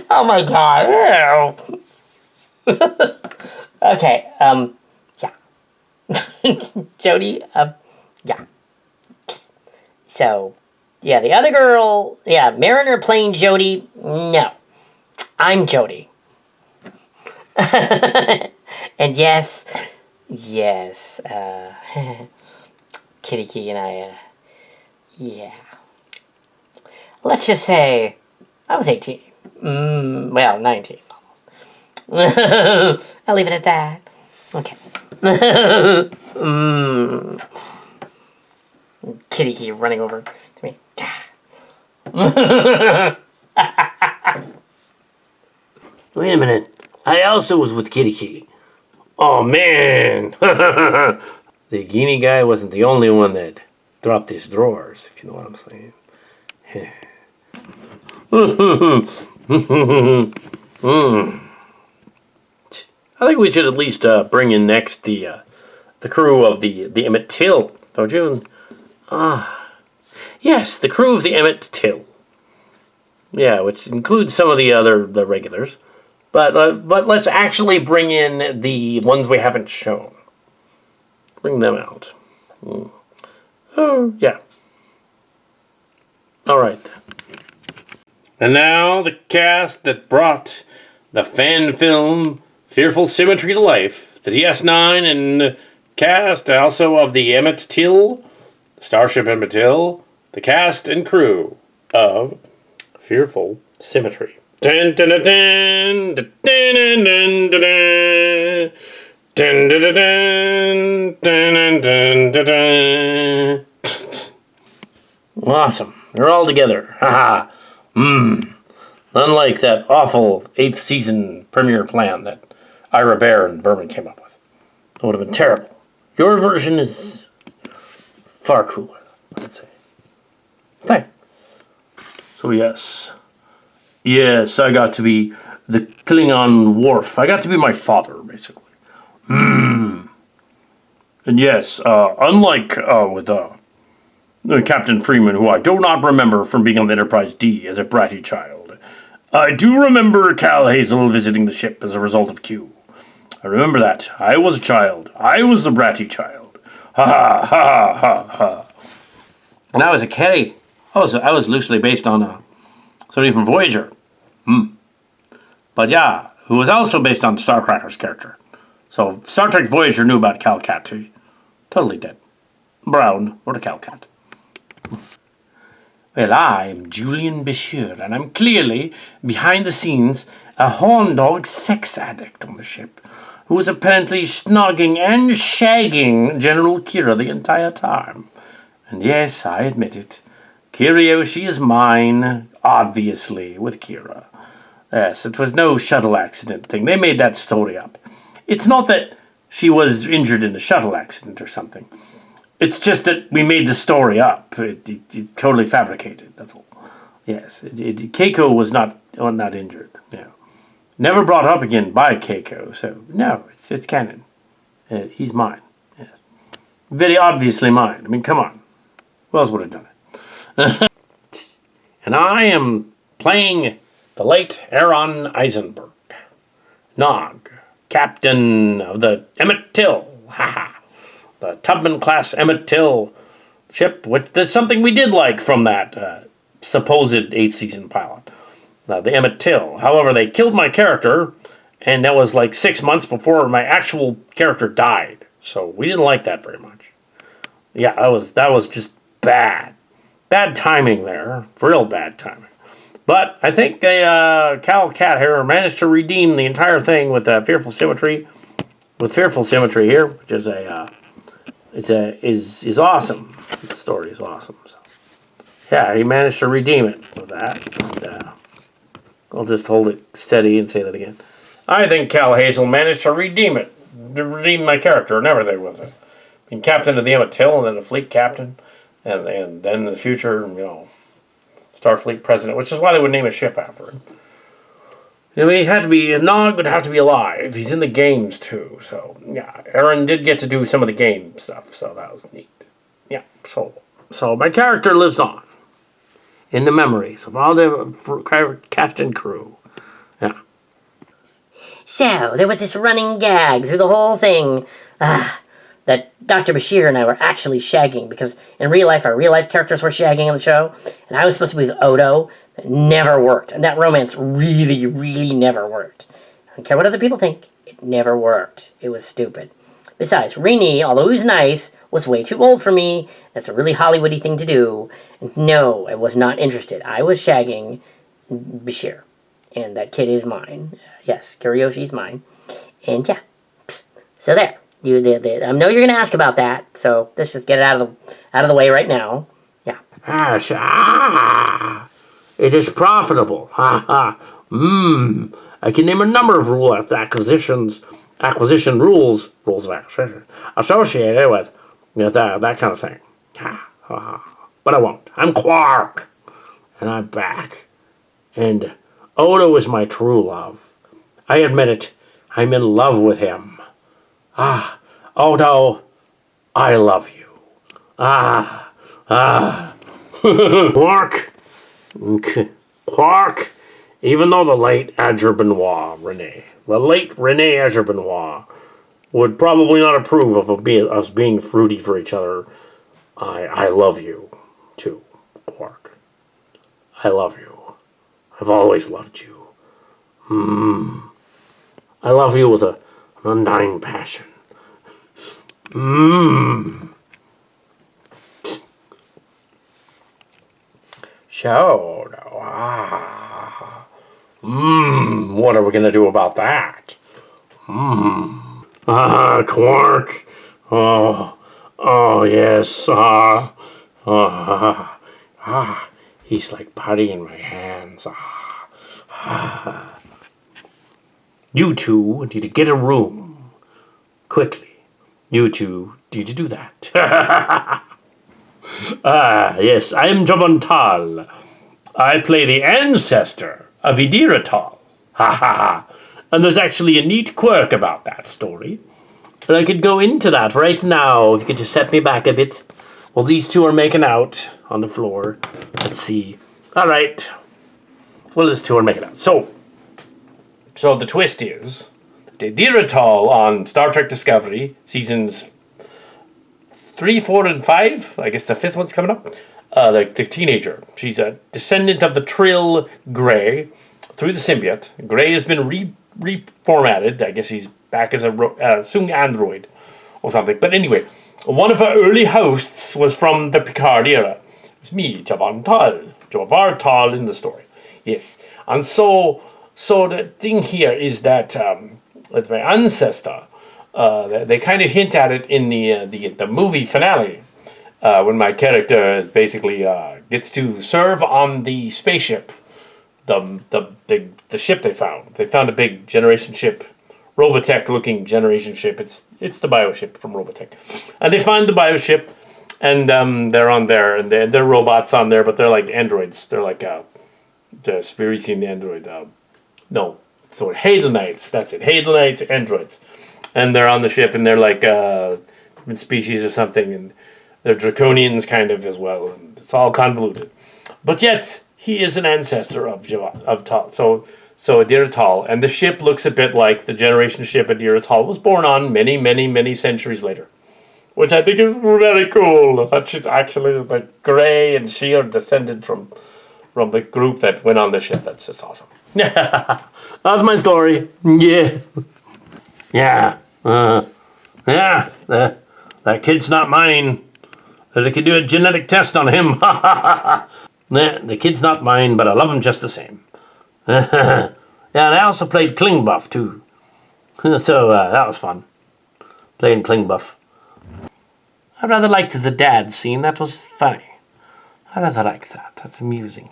Oh my god. Okay, yeah. Jody, yeah. So, yeah, the other girl, yeah, Mariner playing Jody, no. I'm Jody. And yes, Kitty Key and I, yeah. Let's just say I was 18. Well, 19 almost. I'll leave it at that. Okay. Kitty Key running over to me. Wait a minute. I also was with Kitty Key. Oh, man. The Guinea guy wasn't the only one that dropped his drawers, if you know what I'm saying. I think we should at least bring in next the crew of the Emmett Till, don't you? Yes, the crew of the Emmett Till. Yeah, which includes some of the regulars. But let's actually bring in the ones we haven't shown. Bring them out. Oh, yeah. All right. And now the cast that brought the fan film Fearful Symmetry to life. The DS9 and cast also of the Emmett Till, Starship Emmett Till, the cast and crew of Fearful Symmetry. Dun, dun, dun, dun, dun, dun, dun, dun, dun. Dun, dun, dun, dun, dun, dun, dun. Awesome. They're all together. Haha. Unlike that awful 8th season premiere plan that Ira Bear and Berman came up with. It would have been terrible. Your version is far cooler, I'd say. Thanks. So yes. Yes, I got to be the Klingon Worf. I got to be my father, basically. And yes, unlike with Captain Freeman, who I do not remember from being on the Enterprise D as a bratty child, I do remember Cal Hazel visiting the ship as a result of Q. I remember that. I was a child. I was the bratty child. Ha ha ha ha ha. When I was a kid, I was loosely based on somebody from Voyager. But yeah, who was also based on Starcracker's character. So Star Trek Voyager knew about Cal Cat too. Totally dead. Brown, or the Cal Cat. Well, I'm Julian Bashir, and I'm clearly, behind the scenes, a horn dog sex addict on the ship, who was apparently snogging and shagging General Kira the entire time. And yes, I admit it. Kiriyoshi is mine, obviously, with Kira. Yes, it was no shuttle accident thing. They made that story up. It's not that she was injured in a shuttle accident or something. It's just that we made the story up. It totally fabricated, that's all. Yes, Keiko was not injured. Yeah. Never brought up again by Keiko, so no, it's canon. He's mine. Yes. Very obviously mine. I mean, come on. Who else would have done it? And I am playing the late Aaron Eisenberg. Nog, captain of the Emmett Till. Haha. The Tubman-class Emmett Till ship, which there's something we did like from that supposed 8th season pilot. The Emmett Till. However, they killed my character, and that was like 6 months before my actual character died. So we didn't like that very much. Yeah, that was just bad. Bad timing there. Real bad timing. But I think Cal Cat here managed to redeem the entire thing with Fearful Symmetry. With Fearful Symmetry here, which is is awesome. The story is awesome. So, yeah, he managed to redeem it with that. And, I'll just hold it steady and say that again. I think Cal Hazel managed to redeem it. To redeem my character and everything with it. Being captain of the Emmett Till and then a fleet captain. And then in the future, Starfleet president, which is why they would name a ship after him. He had to be, Nog would have to be alive. He's in the games too, so yeah. Aaron did get to do some of the game stuff, so that was neat. Yeah, so my character lives on in the memories of all the cast and crew. Yeah. So, there was this running gag through the whole thing. That Dr. Bashir and I were actually shagging, because in real life, our real life characters were shagging on the show, and I was supposed to be with Odo. It never worked, and that romance really, really never worked. I don't care what other people think, it never worked. It was stupid. Besides, Rini, although he was nice, was way too old for me. That's a really Hollywoody thing to do, and no, I was not interested. I was shagging Bashir, and that kid is mine. Yes, Kiryoshi's mine, and yeah, so there. I know you're gonna ask about that, so let's just get it out of the way right now. Yeah. It is profitable. I can name a number of acquisition rules of acquisition associated with that kind of thing. But I won't. I'm Quark, and I'm back. And Odo is my true love. I admit it. I'm in love with him. Odo, I love you. Quark. Okay. Quark, even though the late the late Rene Adger-Benoit would probably not approve of us being fruity for each other, I love you, too, Quark. I love you. I've always loved you. I love you with an undying passion. So, what are we going to do about that? Quark. Oh, yes. He's like putty in my hands. You two need to get a room. Quickly. You two need to do that. Yes, I am Jabontal. I play the ancestor of Idiratal. Ha ha ha. And there's actually a neat quirk about that story. But I could go into that right now if you could just set me back a bit. Well, these two are making out on the floor. Let's see. All right. Well, these two are making out. So the twist is Idiratal on Star Trek Discovery, seasons 3, 4, and 5. I guess the 5th one's coming up. The teenager. She's a descendant of the Trill Gray through the symbiote. Gray has been reformatted. I guess he's back as a soon android or something. But anyway, one of her early hosts was from the Picard era. It's me, Javartal in the story. Yes. And so the thing here is that it's my ancestor. They kind of hint at it in the movie finale. When my character is basically gets to serve on the spaceship, the ship they found. They found a big generation ship, Robotech-looking generation ship. It's the bioship from Robotech, and they find the bioship, and they're on there, and they're robots on there, but they're like androids. They're like the Spiritian android. No, so Hadenites. That's it. Hadenites androids, and they're on the ship, and they're like different species or something, and they're draconians kind of as well, and it's all convoluted. But yet, he is an ancestor of Tal. So Adiratal, and the ship looks a bit like the generation ship Adiratal was born on many, many, many centuries later. Which I think is very cool, that she's actually like Gray and she are descended from the group that went on the ship. That's just awesome. That's my story. Yeah. Yeah. That kid's not mine. They could do a genetic test on him. The kid's not mine, but I love him just the same. Yeah, and I also played Klingbuff, too. So that was fun. Playing Klingbuff. I rather liked the dad scene. That was funny. I rather like that. That's amusing.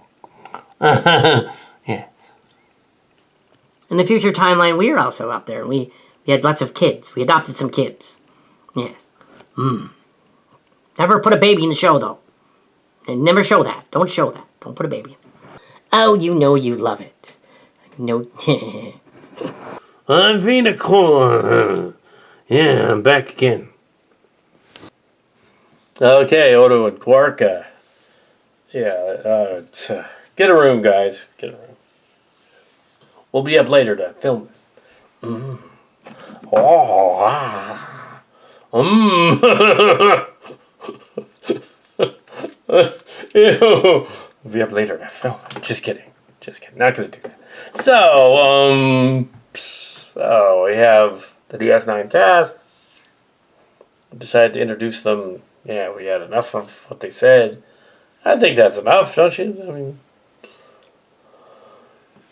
Yeah. In the future timeline, we were also out there. We had lots of kids. We adopted some kids. Yes. Never put a baby in the show, though. And never show that. Don't show that. Don't put a baby in. Oh, you know you love it. No. I'm Vina Corn. Yeah, I'm back again. Okay, Odo and Quark. Get a room, guys. Get a room. We'll be up later to film it. Ew. We'll be up later to film it. Just kidding. Not gonna do that. So we have the DS9 cast. Decided to introduce them. Yeah, we had enough of what they said. I think that's enough, don't you? I mean,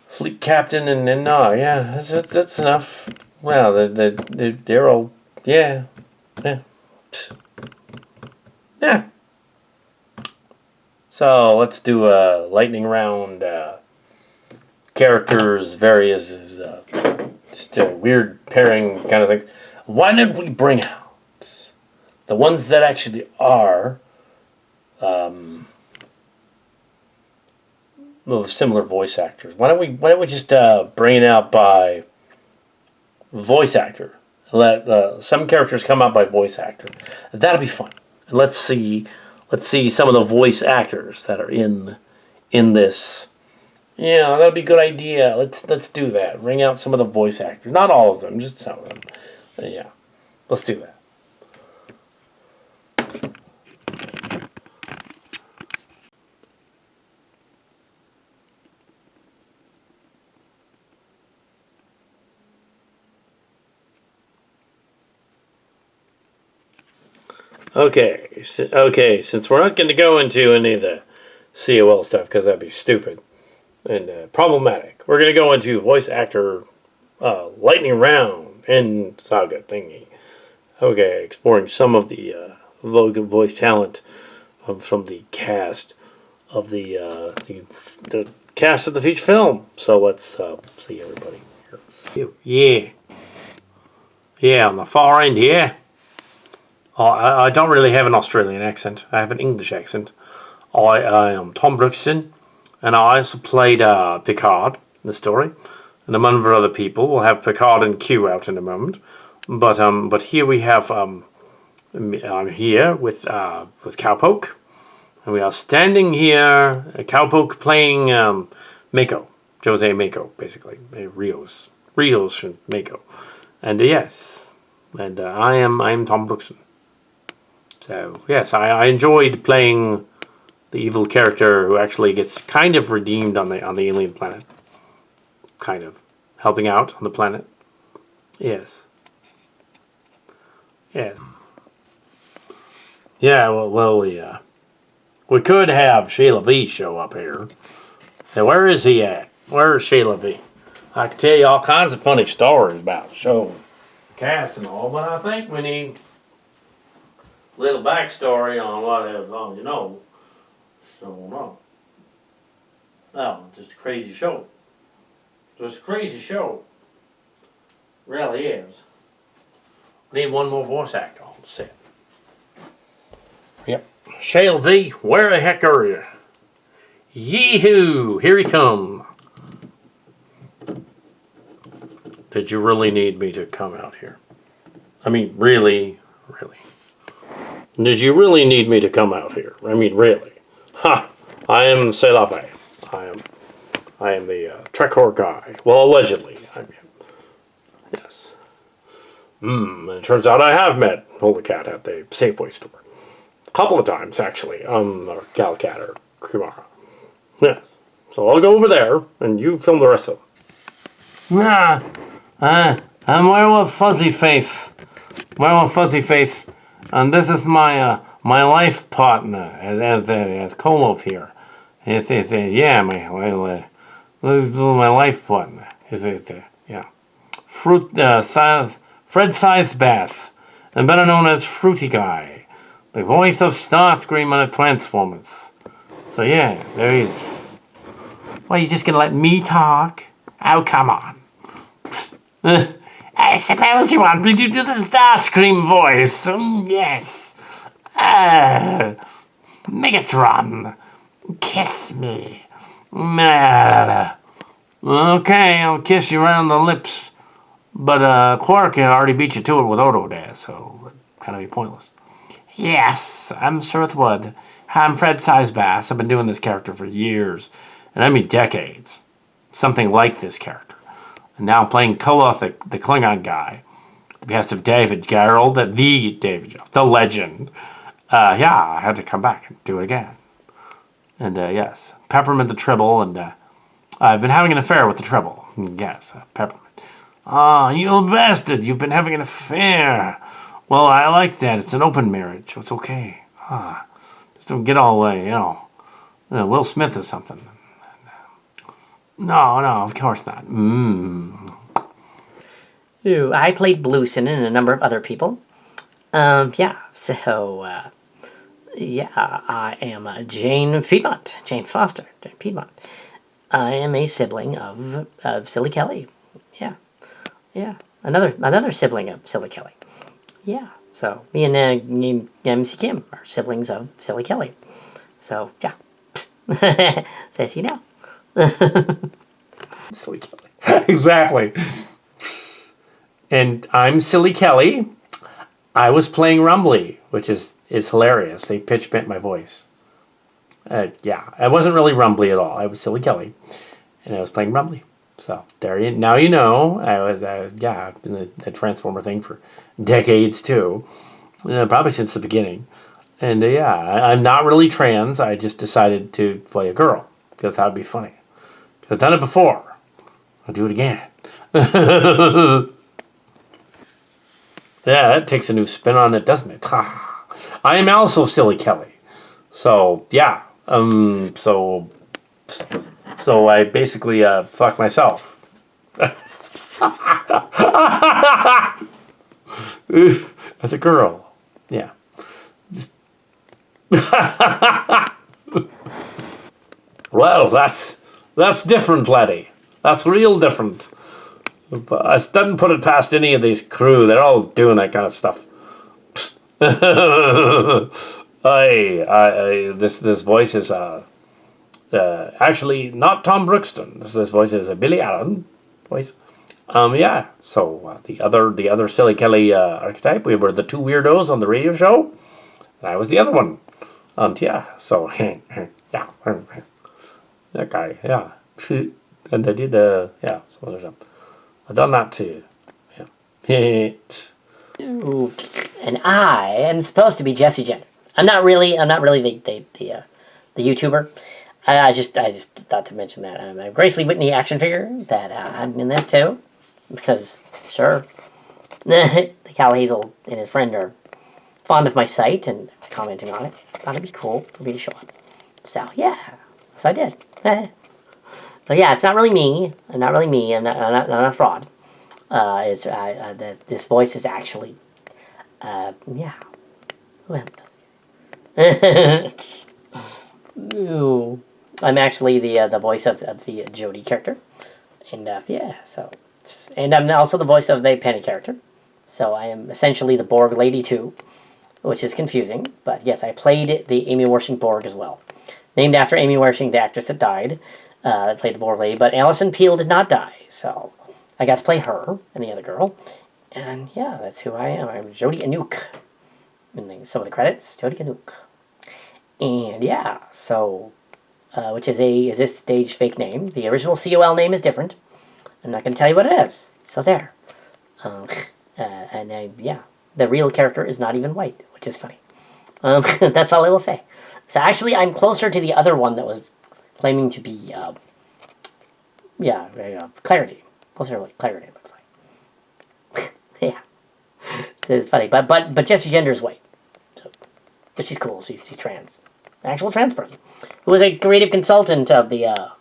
fleet captain and yeah, that's enough. Well, they're all, yeah. So let's do a lightning round. Characters, various, just a weird pairing kind of things. Why don't we bring out the ones that actually are similar voice actors? Why don't we just bring it out by voice actor? Let some characters come out by voice actor. That'll be fun. And let's see some of the voice actors that are in this Yeah, that'd be a good idea. Let's do that. Ring out some of the voice actors. Not all of them, just some of them. Yeah, let's do that. Okay, since we're not going to go into any of the COL stuff because that'd be stupid and problematic, we're going to go into voice actor lightning round and saga thingy. Okay, exploring some of the voice talent from the cast of the cast of the feature film. So let's see everybody here. Yeah, on the far end here. Oh, I don't really have an Australian accent. I have an English accent. I am Tom Brookston, and I also played Picard in the story. And a number of other people. We'll have Picard and Q out in a moment. But here we have I'm here with Cowpoke, and we are standing here. Cowpoke playing Mako, Jose Mako, basically Rios and Mako, and yes, and I am Tom Brookston. So yes, I enjoyed playing the evil character who actually gets kind of redeemed on the alien planet, kind of helping out on the planet. Yes. Yes. Yeah. Well, we could have Sheila V show up here. And where is he at? Where is Sheila V? I can tell you all kinds of funny stories about the show, cast and all, but I think we need a little backstory on what is on, So, no, just a crazy show. Just a crazy show. Really is. We need one more voice actor on the set. Yep. Shale V, where the heck are you? Yee-hoo! Here he come. Did you really need me to come out here? I mean, really? Did you really need me to come out here? I mean, really? Ha! I am Selave. I am the Trekor guy. Well, allegedly. Yes. And it turns out I have met Holy Cat at the Safeway store. A couple of times, actually. Or Galcat or Kumara. Yes. So I'll go over there, and you film the rest of them. I'm Werewolf Fuzzy Face. And this is my my life partner, as Komov here. It's my life partner. Fred Size Bass, and better known as Fruity Guy, the voice of Starscream on the Transformers. So yeah, there he is. Well, you just gonna let me talk? Oh, come on. I suppose you want me to do the Starscream voice. Yes. Megatron, kiss me. Okay, I'll kiss you around the lips. But Quark already beat you to it with Odo so it'd kind of be pointless. Yes, I'm sure it would. I'm Fred Sizebass. I've been doing this character for years, and I mean decades. Something like this character. And now I'm playing Koloth, the Klingon guy. The behest of David Gerrold, the David, the legend. I had to come back and do it again. And yes, Peppermint the Tribble, and I've been having an affair with the Tribble. Yes, Peppermint. Ah, you bastard, you've been having an affair. Well, I like that. It's an open marriage. It's okay. Just don't get all the way, Will Smith or something. No, of course not. Ooh, I played Blueson and a number of other people. I am Jane Piedmont. Jane Foster. Jane Piedmont. I am a sibling of Silly Kelly. Yeah. Another sibling of Silly Kelly. Yeah. So me and MC Kim are siblings of Silly Kelly. So yeah. Says you know. Silly Kelly. Exactly. And I'm Silly Kelly. I was playing Rumbly, which is hilarious. They pitch bent my voice. I wasn't really Rumbly at all. I was Silly Kelly. and I was playing Rumley. So there you now you know I was in the Transformer thing for decades too, probably since the beginning. And I'm not really trans. I just decided to play a girl because that would be funny. I've done it before. I'll do it again. Yeah, that takes a new spin on it, doesn't it? I am also Silly Kelly. So yeah. So I basically fuck myself. As a girl. Yeah. Just well, that's different, laddie. That's real different. But I didn't put it past any of these crew. They're all doing that kind of stuff. This voice is actually not Tom Brookston. This voice is a Billy Allen voice. Yeah. So the other Silly Kelly archetype, we were the two weirdos on the radio show, and I was the other one. And yeah, so yeah, that guy, yeah, and I did So there's I've done that too. Yeah. Ooh. And I am supposed to be Jesse Gender. I'm not really the YouTuber. I just thought to mention that I'm a Grace Lee Whitney action figure that I'm in this too, because sure, Cal Hazel and his friend are fond of my site and commenting on it. Thought it'd be cool for me to show up. So yeah, so I did. So yeah, it's not really me. I'm not really me. I'm not a fraud. This voice is actually, yeah. Ooh. I'm actually the voice of the Jodie character, and and I'm also the voice of the Penny character. So I am essentially the Borg lady too, which is confusing. But yes, I played the Amy Wershing Borg as well, named after Amy Wershing, the actress that died. That played the Borg lady, but Alison Peel did not die, so I got to play her and the other girl. And yeah, that's who I am. I'm Jodie Anouk. And some of the credits, Jodie Anouk. And yeah, so, which is this stage fake name. The original COL name is different. I'm not going to tell you what it is. So there. The real character is not even white, which is funny. That's all I will say. So actually, I'm closer to the other one that was claiming to be, Clarity. Closer to what Clarity looks like. Yeah. So it's funny. But Jessie Gender is white. So, but she's cool. She's trans. An actual trans person. Who was a creative consultant of the,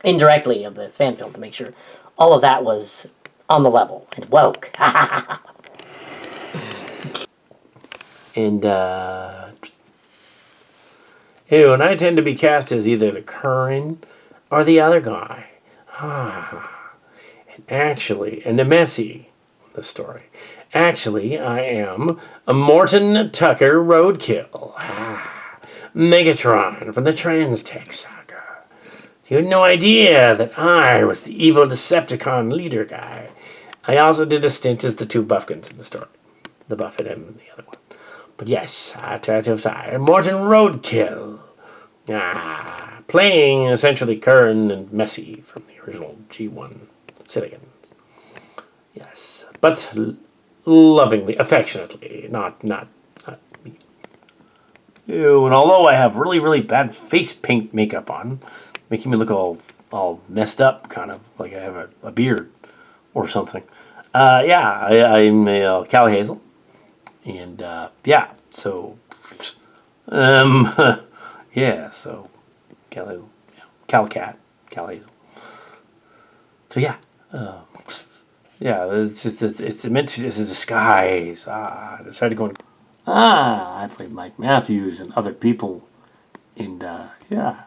indirectly, of this fan film to make sure all of that was on the level and woke. And, and I tend to be cast as either the Curran or the other guy. And actually, and the Messi, the story. Actually, I am a Morton Tucker Roadkill. Megatron from the Trans-Tech saga. You had no idea that I was the evil Decepticon leader guy. I also did a stint as the two Buffkins in the story. The Buff and him and the other one. But yes, Morton Roadkill. Playing essentially Curran and Messi from the original G1 Silicon. Yes, but lovingly, affectionately, not me. Ew, and although I have really, really bad face paint makeup on, making me look all messed up, kind of like I have a beard or something. I'm Callie Hazel. And, so, so, Cal Hazel. So, it's meant to, it's a disguise. I decided to go I played Mike Matthews and other people. And,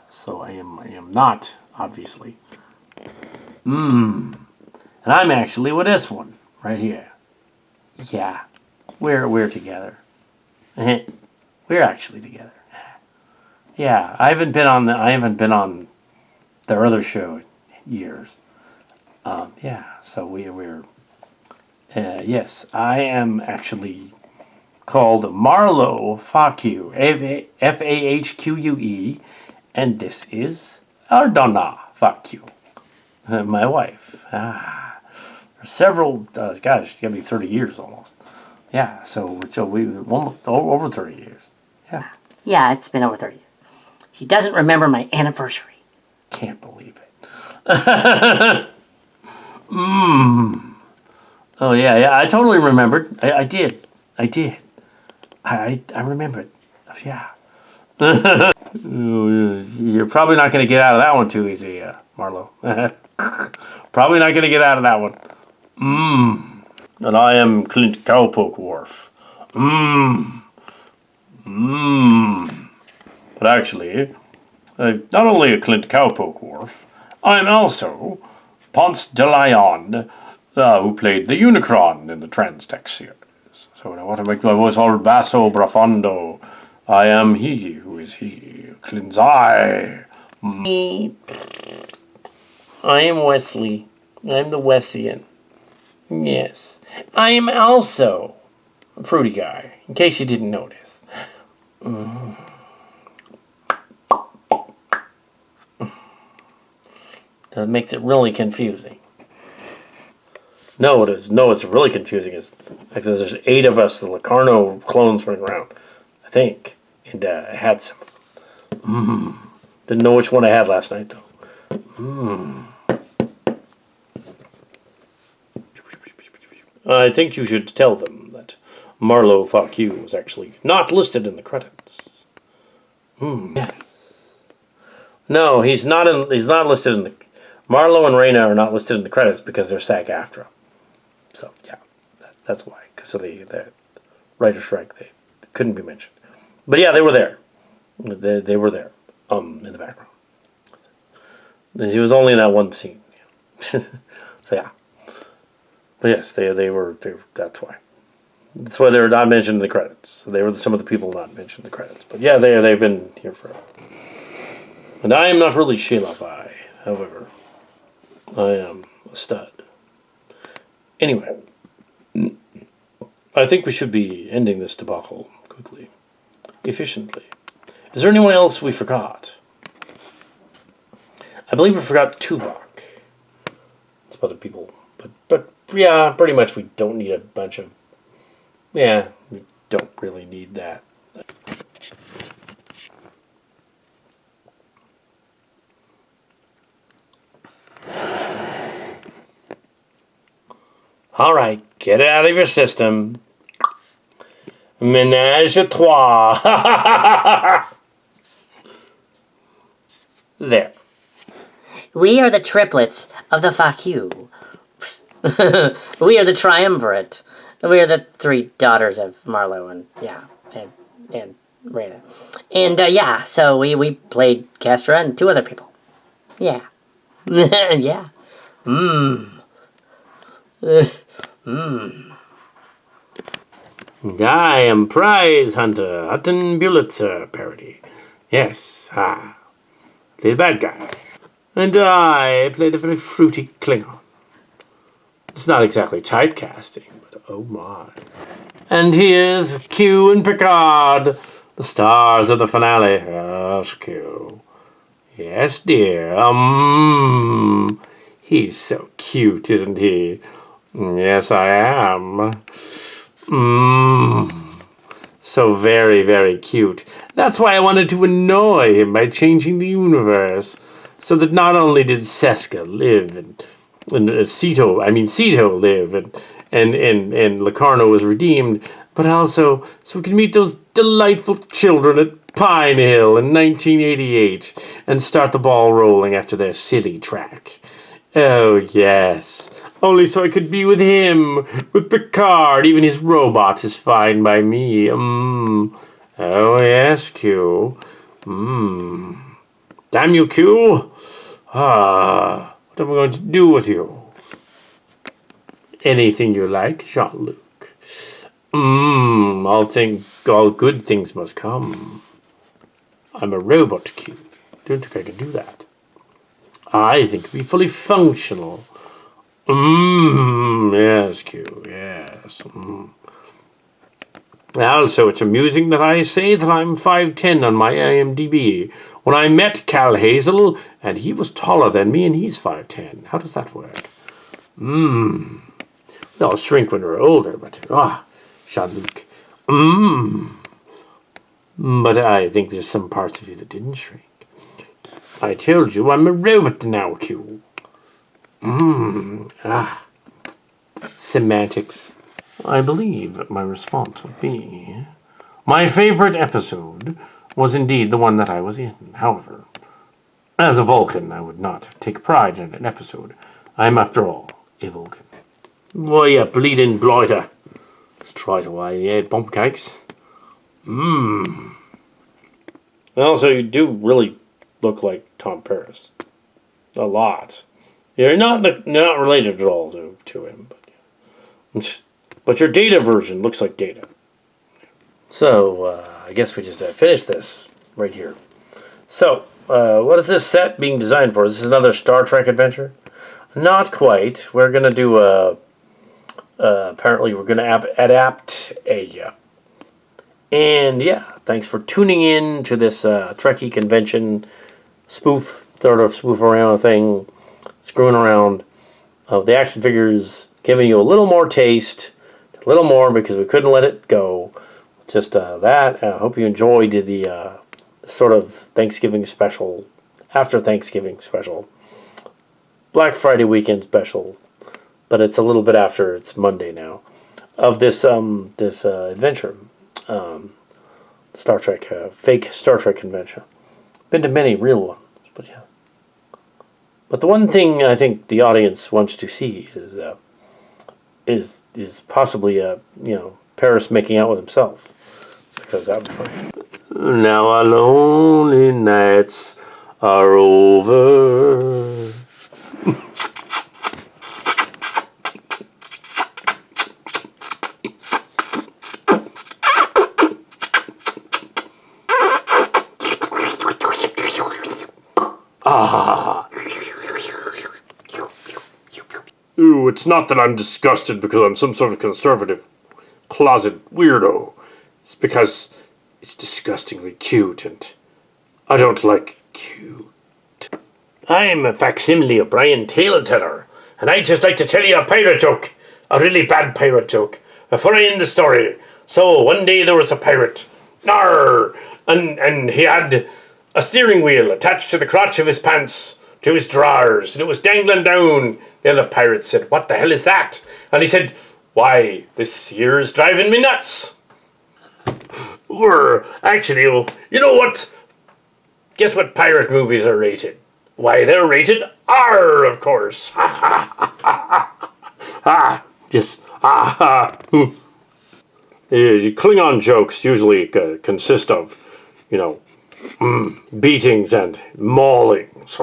so I am not, obviously. And I'm actually with this one, right here. Yeah. We're together. We're actually together. Yeah, I haven't been on their other show in years. So we're yes, I am actually called Marlo Fahqueux, Fahquue, and this is Ardonna Fahqueux. My wife. Several, gosh, it's got to be 30 years almost. Yeah, so over 30 years. Yeah. Yeah, it's been over 30 years. She doesn't remember my anniversary. Can't believe it. Oh, yeah, I totally remembered. I did. I remembered. Yeah. You're probably not going to get out of that one too easy, Marlo. Probably not going to get out of that one. And I am Clint Cowpoke Wharf. But actually, not only a Clint Cowpoke Wharf, I'm also Ponce de Leon, who played the Unicron in the Transtex series. So when I want to make my voice all basso profondo, I am he who is he, Clint's I. I am Wesley. I'm the Wessian. Yes. I am also a fruity guy, in case you didn't notice. That makes it really confusing. No, it is. No, it's really confusing. It's like there's 8 of us, the Locarno clones running around, I think. And I had some of them. Didn't know which one I had last night, though. I think you should tell them that Marlo Fuck You was actually not listed in the credits. Yes. No, he's not listed in the... Marlo and Reyna are not listed in the credits because they're SAG-AFTRA. So, yeah, that's why. Because of the writer's strike, they couldn't be mentioned. But yeah, they were there. They were there, in the background. He was only in that one scene. Yeah. So, yeah. But yes, they were, that's why. That's why they were not mentioned in the credits. So they were some of the people not mentioned in the credits. But yeah, they've been here forever. And I am not really Sheila Bai, however. I am a stud. Anyway, I think we should be ending this debacle quickly, efficiently. Is there anyone else we forgot? I believe we forgot Tuvok. Some other people, but yeah, pretty much we don't need a bunch of. Yeah, we don't really need that. All right, get it out of your system. Ménage à trois. There. We are the triplets of the fuck you. We are the triumvirate. We are the 3 daughters of Marlo and Reyna. And yeah, so we played Castra and 2 other people. Yeah. Yeah. I am Prize Hunter, Hutton Bulitzer parody. Yes, the bad guy. And I played a very fruity Klingon. It's not exactly typecasting, but oh my. And here's Q and Picard, the stars of the finale. Yes, Q. Yes, dear. He's so cute, isn't he? Yes, I am. So very, very cute. That's why I wanted to annoy him by changing the universe. So that not only did Seska live and Sito live and Locarno was redeemed, but also so we could meet those delightful children at Pine Hill in 1988 and start the ball rolling after their silly track. Oh, yes. Only so I could be with him, with Picard. Even his robot is fine by me. Oh, yes, Q. Damn you, Q. What am I going to do with you? Anything you like, Jean-Luc. All good things must come. I'm a robot, Q. Don't think I can do that. I think it'd be fully functional. Yes, Q, yes. Also, it's amusing that I say that I'm 5'10" on my IMDb. When I met Cal Hazel, and he was taller than me, and he's 5'10". How does that work? They'll shrink when we're older, but Jean-Luc. But I think there's some parts of you that didn't shrink. I told you I'm a robot now, Q. Semantics. I believe my response would be, my favorite episode was indeed the one that I was in. However, as a Vulcan, I would not take pride in an episode. I am, after all, a Vulcan. Why, you bleeding blighter. Let's try it away, yeah, bump cakes. Also, you do really look like Tom Paris. A lot. You're not related at all to him. But your Data version looks like Data. So, I guess we just finished this right here. So, what is this set being designed for? Is this another Star Trek adventure? Not quite. We're going to do apparently we're going to adapt Asia. And yeah, thanks for tuning in to this Trekkie convention sort of spoof around thing, screwing around of the action figures, giving you a little more taste, a little more because we couldn't let it go. Just that. I hope you enjoyed the sort of Thanksgiving special, after Thanksgiving special, Black Friday weekend special, but it's a little bit after. It's Monday now, of this adventure, Star Trek fake Star Trek convention. Been to many real ones, but yeah. But the one thing I think the audience wants to see is possibly Paris making out with himself, because that would be fun. Now our lonely nights are over. Ooh, it's not that I'm disgusted because I'm some sort of conservative closet weirdo. It's because it's disgustingly cute, and I don't like cute. I'm a facsimile of Brian Taylor, and I'd just like to tell you a pirate joke. A really bad pirate joke. Before I end the story. So, one day there was a pirate. Narr! And he had a steering wheel attached to the crotch of his pants, to his drawers, and it was dangling down. The other pirate said, "What the hell is that?" And he said, "Why, this here's driving me nuts." Or, actually, you know what? Guess what pirate movies are rated? Why, they're rated R, of course. Klingon jokes usually consist of, beatings and maulings.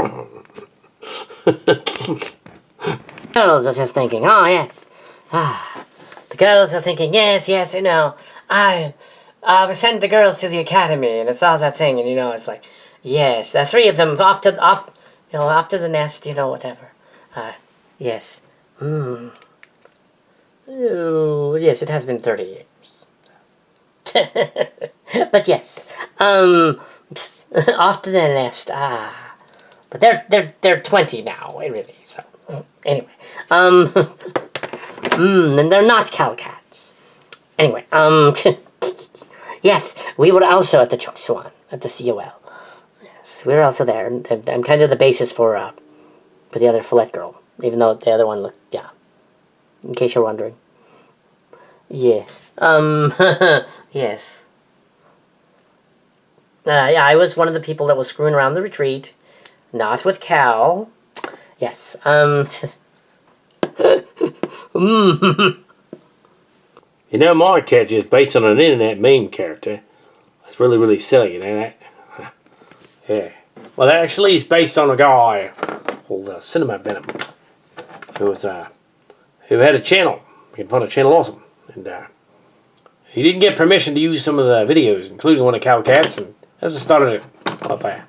Girls are just thinking, oh yes. The girls are thinking, yes, I sent the girls to the academy, and it's all that thing, and it's like, yes, the three of them off to the nest, whatever. Yes. Ooh, yes, it has been 30 years. But yes, off to the nest. But they're 20 now, really. So anyway, and they're not Calcats. Anyway, yes, we were also at the Chook Swan at the COL. Yes, we were also there. I'm kind of the basis for the other Follett girl, even though the other one looked, yeah. In case you're wondering. Yeah. Yes. Yeah, I was one of the people that was screwing around the retreat. Not with Cal. Yes. My character is based on an internet meme character. It's really, really silly, that? Yeah. Well, actually, he's based on a guy called Cinema Venom, who had a channel making fun of Channel Awesome, and he didn't get permission to use some of the videos, including one of Cal Cat's, and that's what started it up there.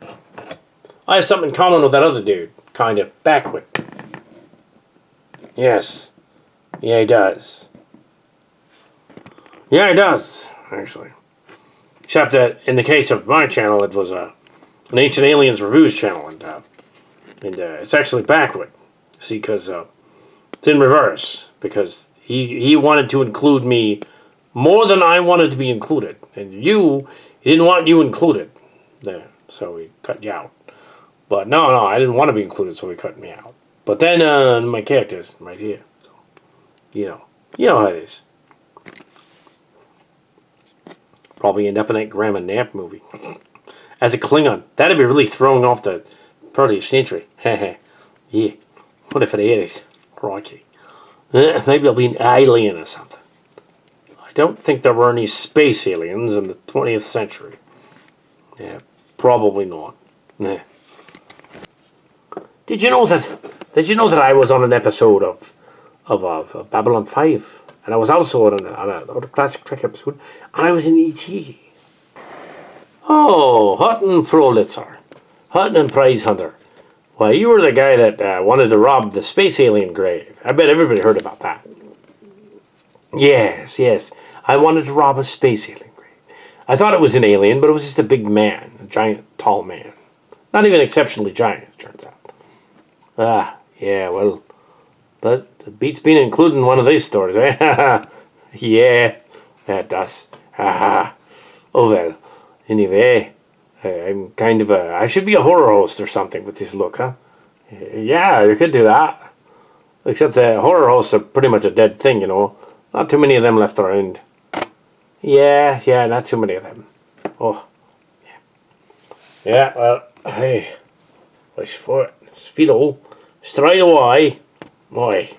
I have something in common with that other dude, kind of backward. Yes. Yeah, he does. Yeah, he does. actually. Except that in the case of my channel, it was an Ancient Aliens Reviews channel, and it's actually backward. See, because it's in reverse. Because he wanted to include me more than I wanted to be included, and he didn't want you included there, so he cut you out. But no, I didn't want to be included, so he cut me out. But then my character's right here, so you know how it is. Probably end up in that Grandma Nap movie as a Klingon. That'd be really throwing off the part of century. Yeah. What if it is? Crikey. Maybe I'll be an alien or something. I don't think there were any space aliens in the 20th century. Yeah, probably not. Nah. Did you know that I was on an episode of Babylon 5? And I was also on a classic Trek episode, and I was in E.T. Oh, Hutton Prolitzer. Hutton and Prize Hunter. Why, you were the guy that wanted to rob the space alien grave. I bet everybody heard about that. Yes. I wanted to rob a space alien grave. I thought it was an alien, but it was just a big man. A giant, tall man. Not even exceptionally giant, it turns out. Yeah, well... But it beats being included in one of these stories, eh? Yeah, that does. Oh, well. Anyway, I'm kind of I should be a horror host or something with this look, huh? Yeah, you could do that. Except the horror hosts are pretty much a dead thing, you know. Not too many of them left around. Yeah, not too many of them. Oh, yeah. Yeah, well, hey. What's for it? Speedo. Straight away. Boy,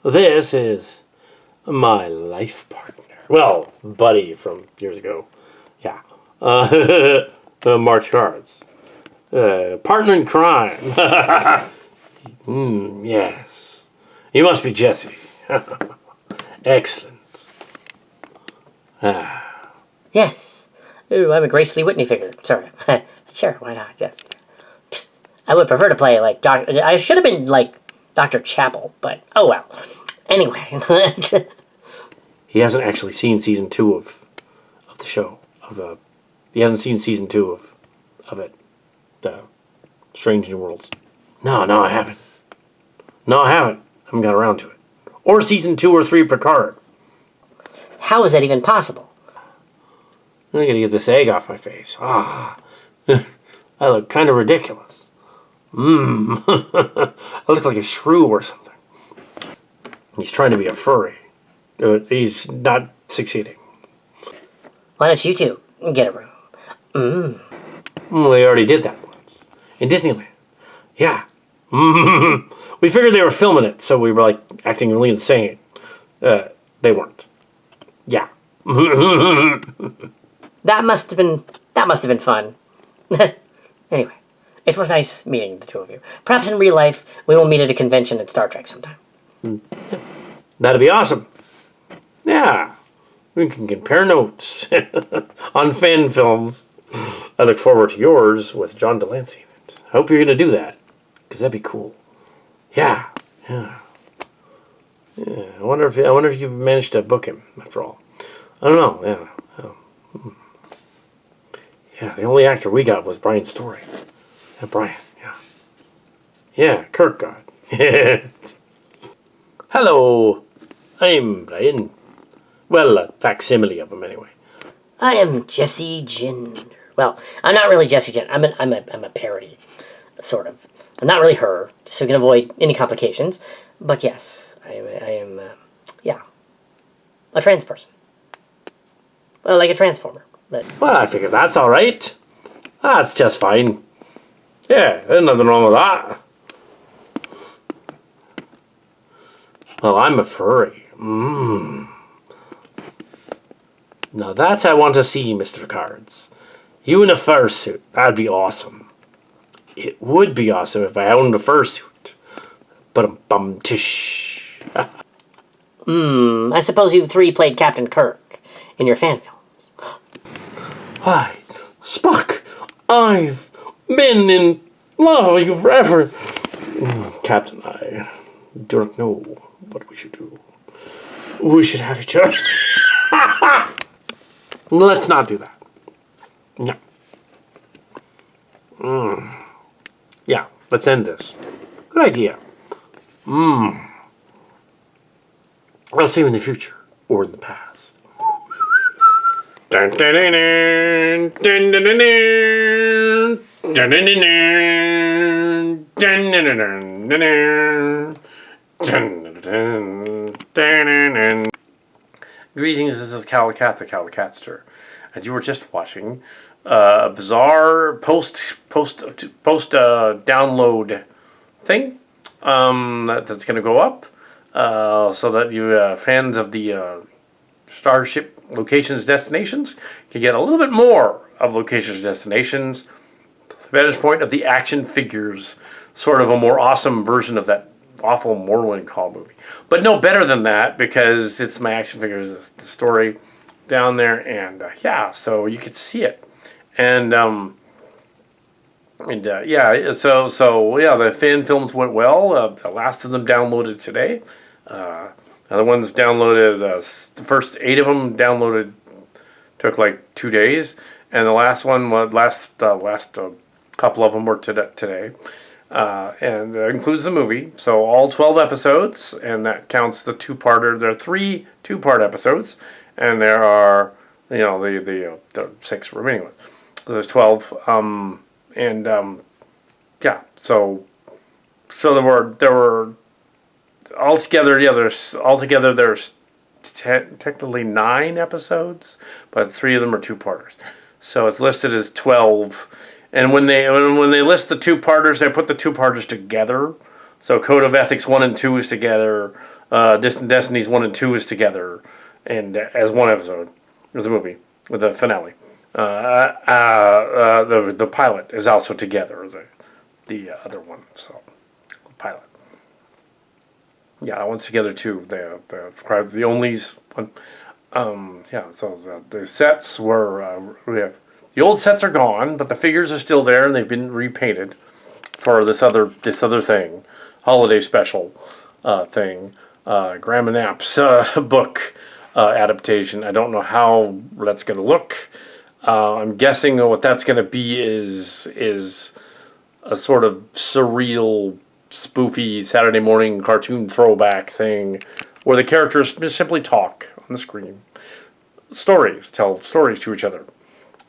this is my life partner. Well, buddy from years ago. Yeah. March cards. Partner in crime. Yes. You must be Jesse. Excellent. Yes. Ooh, I'm a Grace Lee Whitney figure. Sorry. Sure, why not? Yes. I would prefer to play like Doctor. I should have been like Dr. Chapel, but oh well. Anyway. He hasn't actually seen season 2 of the show. He hasn't seen season 2 of it. The Strange New Worlds. No, I haven't. I haven't got around to it. Or season 2 or 3 Picard. How is that even possible? I gotta get this egg off my face. I look kind of ridiculous. I look like a shrew or something. He's trying to be a furry. He's not succeeding. Why don't you two get a room? We already did that once. In Disneyland. Yeah. We figured they were filming it, so we were like acting really insane. They weren't. Yeah. That must have been fun. Anyway, it was nice meeting the two of you. Perhaps in real life, we will meet at a convention at Star Trek sometime. That'd be awesome. Yeah. We can compare notes on fan films. I look forward to yours with John Delancey in it. I hope you're going to do that, because that'd be cool. Yeah. I wonder if you managed to book him, after all. I don't know. Yeah. Yeah, the only actor we got was Brian Story. Yeah, Brian, yeah. Yeah, Kirk got. Hello, I'm Brian. Well, a facsimile of him anyway. I am Jesse Gender. Well, I'm not really Jesse Gender. I'm a parody, sort of. I'm not really her, so we can avoid any complications. But yes, I am a trans person. Well, like a transformer. But Well, I figure that's all right. That's just fine. Yeah, there's nothing wrong with that. Well, I'm a furry. Now that I want to see, Mr. Cards. You in a fursuit. That'd be awesome. It would be awesome if I owned a fursuit. But tish. I suppose you three played Captain Kirk in your fan films. Hi, Spock. I've been in love with you forever. Captain, I do not know what we should do. We should have each other. Let's not do that. No. Yeah, let's end this. Good idea. I'll see you in the future or in the past. Dun, dun, dun, dun, dun, dun, dun, dun, dun, dun, dun, dun, dun, dun, dun. Greetings, this is Calicat, the Calicatster, and you were just watching a bizarre post download thing that's going to go up, so that you fans of the Starship Locations destinations can get a little bit more of Locations destinations, the vantage point of the action figures, sort of a more awesome version of that awful Morrowind Call movie. But no better than that, because it's my action figures, the story down there, and yeah, so you could see it. And yeah, so yeah, the fan films went well. The last of them downloaded today. The ones downloaded, the first 8 of them downloaded took like 2 days, and the last one, last couple of them were today. And includes the movie, so all 12 episodes, and that counts the two-parter. There are 3 two-part episodes, and there are, the 6 remaining ones. So there's 12, yeah. So there were altogether, there's technically 9 episodes, but 3 of them are two-parters. So it's listed as 12. And when they list the two-parters, they put the two-parters together. So Code of Ethics 1 and 2 is together. Distant Destinies 1 and 2 is together, and as one episode, there's a movie with the finale. The pilot is also together. The other one, so pilot. Yeah, that one's together too. The Onlys one. Yeah. So the sets were the old sets are gone, but the figures are still there, and they've been repainted for this other thing, holiday special thing, Grandma Knapp's book adaptation. I don't know how that's going to look. I'm guessing what that's going to be is a sort of surreal, spoofy Saturday morning cartoon throwback thing, where the characters just simply talk on the screen, tell stories to each other.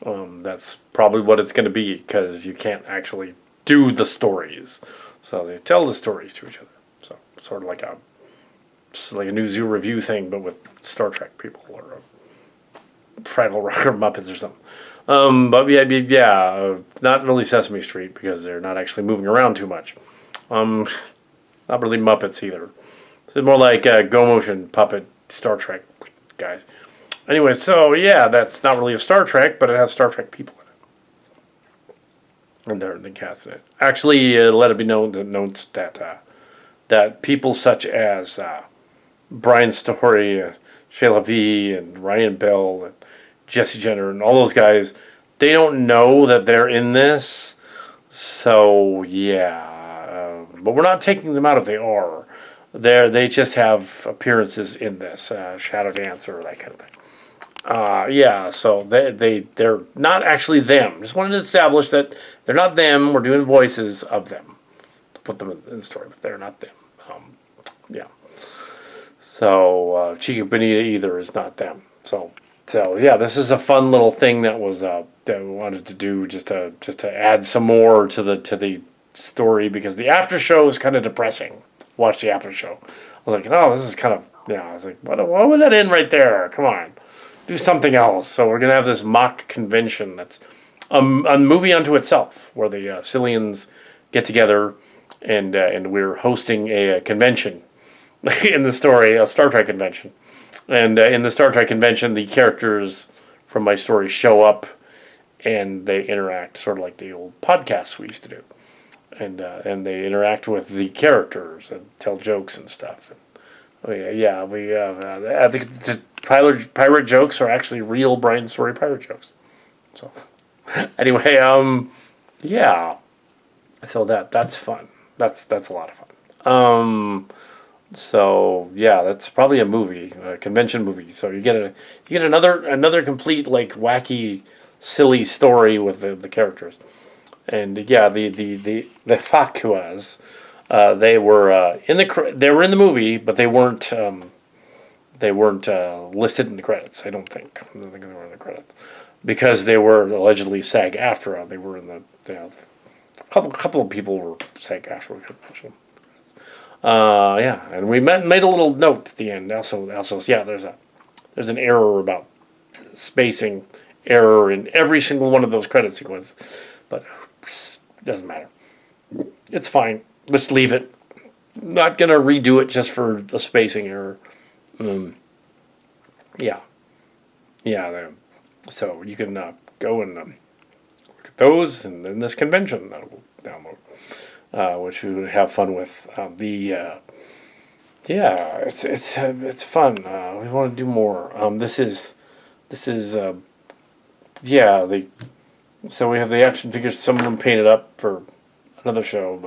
That's probably what it's going to be, because you can't actually do the stories, so they tell the stories to each other. So sort of like a New Zoo Review thing, but with Star Trek people, or Fraggle Rock or Muppets or something. But yeah, not really Sesame Street, because they're not actually moving around too much. Not really Muppets either. It's more like Go Motion puppet Star Trek guys. Anyway, so yeah, that's not really a Star Trek, but it has Star Trek people in it, and they're the cast in it. Actually, let it be known that people such as Brian Story, Shayla V, and Ryan Bell, and Jesse Jenner, and all those guys, they don't know that they're in this. So yeah, but we're not taking them out if they are. They just have appearances in this, Shadow Dancer, that kind of thing. Yeah, so they're not actually them. Just wanted to establish that they're not them. We're doing voices of them to put them in the story, but they're not them. Yeah. So Chica Bonita either is not them. So yeah, this is a fun little thing that was that we wanted to do, just to add some more to the story, because the after show is kind of depressing. Watch the after show. I was like, oh, this is kind of, yeah. I was like, what would that end right there? Come on. Do something else. So we're going to have this mock convention that's a movie unto itself, where the Cillians get together, and we're hosting a convention in the story, a Star Trek convention. And in the Star Trek convention, the characters from my story show up, and they interact sort of like the old podcasts we used to do. And they interact with the characters and tell jokes and stuff. Yeah, the pirate jokes are actually real Brian Story pirate jokes. So anyway, yeah. So that's fun. That's a lot of fun. So yeah, that's probably a movie, a convention movie. So you get another complete like wacky, silly story with the characters. And yeah, the Fakuas, they were they were in the movie, but they weren't listed in the credits. I don't think they were in the credits because they were allegedly SAG-AFTRA. They were in the a couple of people were SAG-AFTRA convention. Yeah, and we made a little note at the end. Also, yeah, there's an error about spacing error in every single one of those credit sequences, but doesn't matter. It's fine. Let's leave it. Not gonna redo it just for the spacing error. Yeah, yeah. So you can go and look at those and then this convention that we'll download, which we would have fun with. Yeah, it's fun. We want to do more. This is yeah. So we have the action figures. Some of them painted up for another show,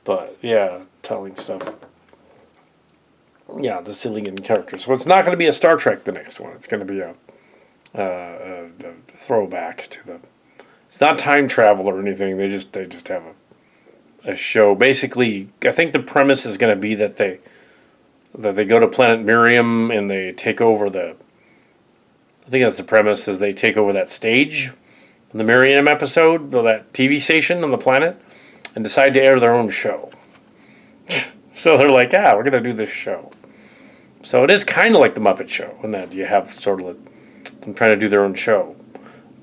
but yeah, telling stuff. Yeah, the Cillian character. So it's not going to be a Star Trek. The next one. It's going to be a throwback to the. It's not time travel or anything. They just have a show. Basically, I think the premise is going to be that they go to planet Miriam and they take over the. I think that's the premise is they take over that stage in the Miriam episode, or that TV station on the planet, and decide to air their own show. So they're like, we're going to do this show. So it is kind of like the Muppet Show in that you have sort of them trying to do their own show,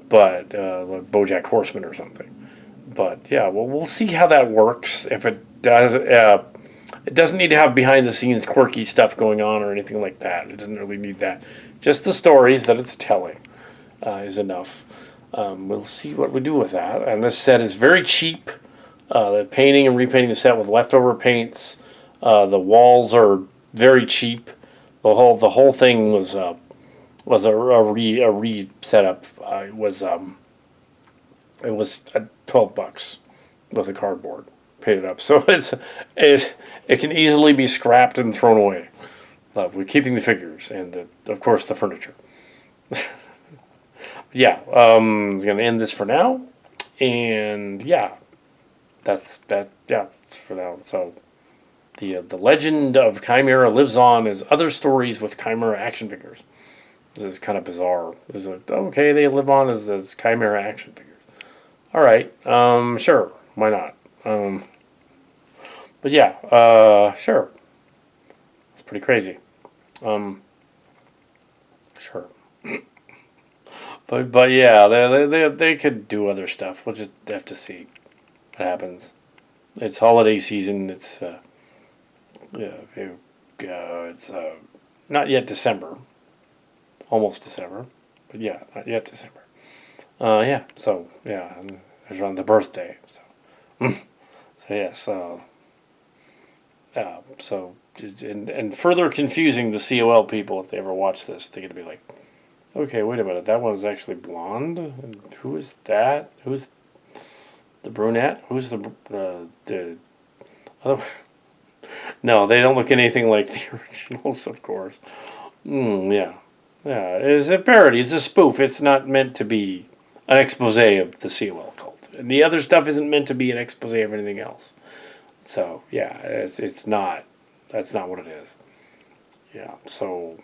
but like BoJack Horseman or something. But yeah, well, we'll see how that works. If it does, it doesn't need to have behind the scenes quirky stuff going on or anything like that. It doesn't really need that. Just the stories that it's telling is enough. We'll see what we do with that. And this set is very cheap. The painting and repainting the set with leftover paints. The walls are very cheap. The whole thing was a re setup. It was $12 with a cardboard painted up. So it can easily be scrapped and thrown away. We're keeping the figures and of course the furniture. Yeah, I'm gonna end this for now, and yeah, that's that. Yeah, it's for now. So the legend of Chimera lives on as other stories with Chimera action figures. This is kind of bizarre. Okay, they live on as Chimera action figures. All right, sure, why not? But yeah, sure. It's pretty crazy. Sure. But yeah, they could do other stuff. We'll just have to see what happens. It's holiday season. It's it's not yet December. Almost December, but yeah, not yet December. Yeah. So yeah, and it's around the birthday. So so yeah. So and further confusing the COL people if they ever watch this, they're gonna be like, okay, wait a minute, that one's actually blonde. And who is that? Who's the brunette? Who's the other? No, they don't look anything like the originals, of course. Yeah, yeah. It's a parody. It's a spoof. It's not meant to be an expose of the COL cult, and the other stuff isn't meant to be an expose of anything else. So yeah, it's not. That's not what it is. Yeah. So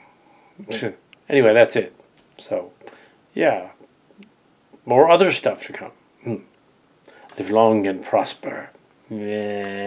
anyway, that's it. So yeah, more other stuff to come. Live long and prosper. Yeah.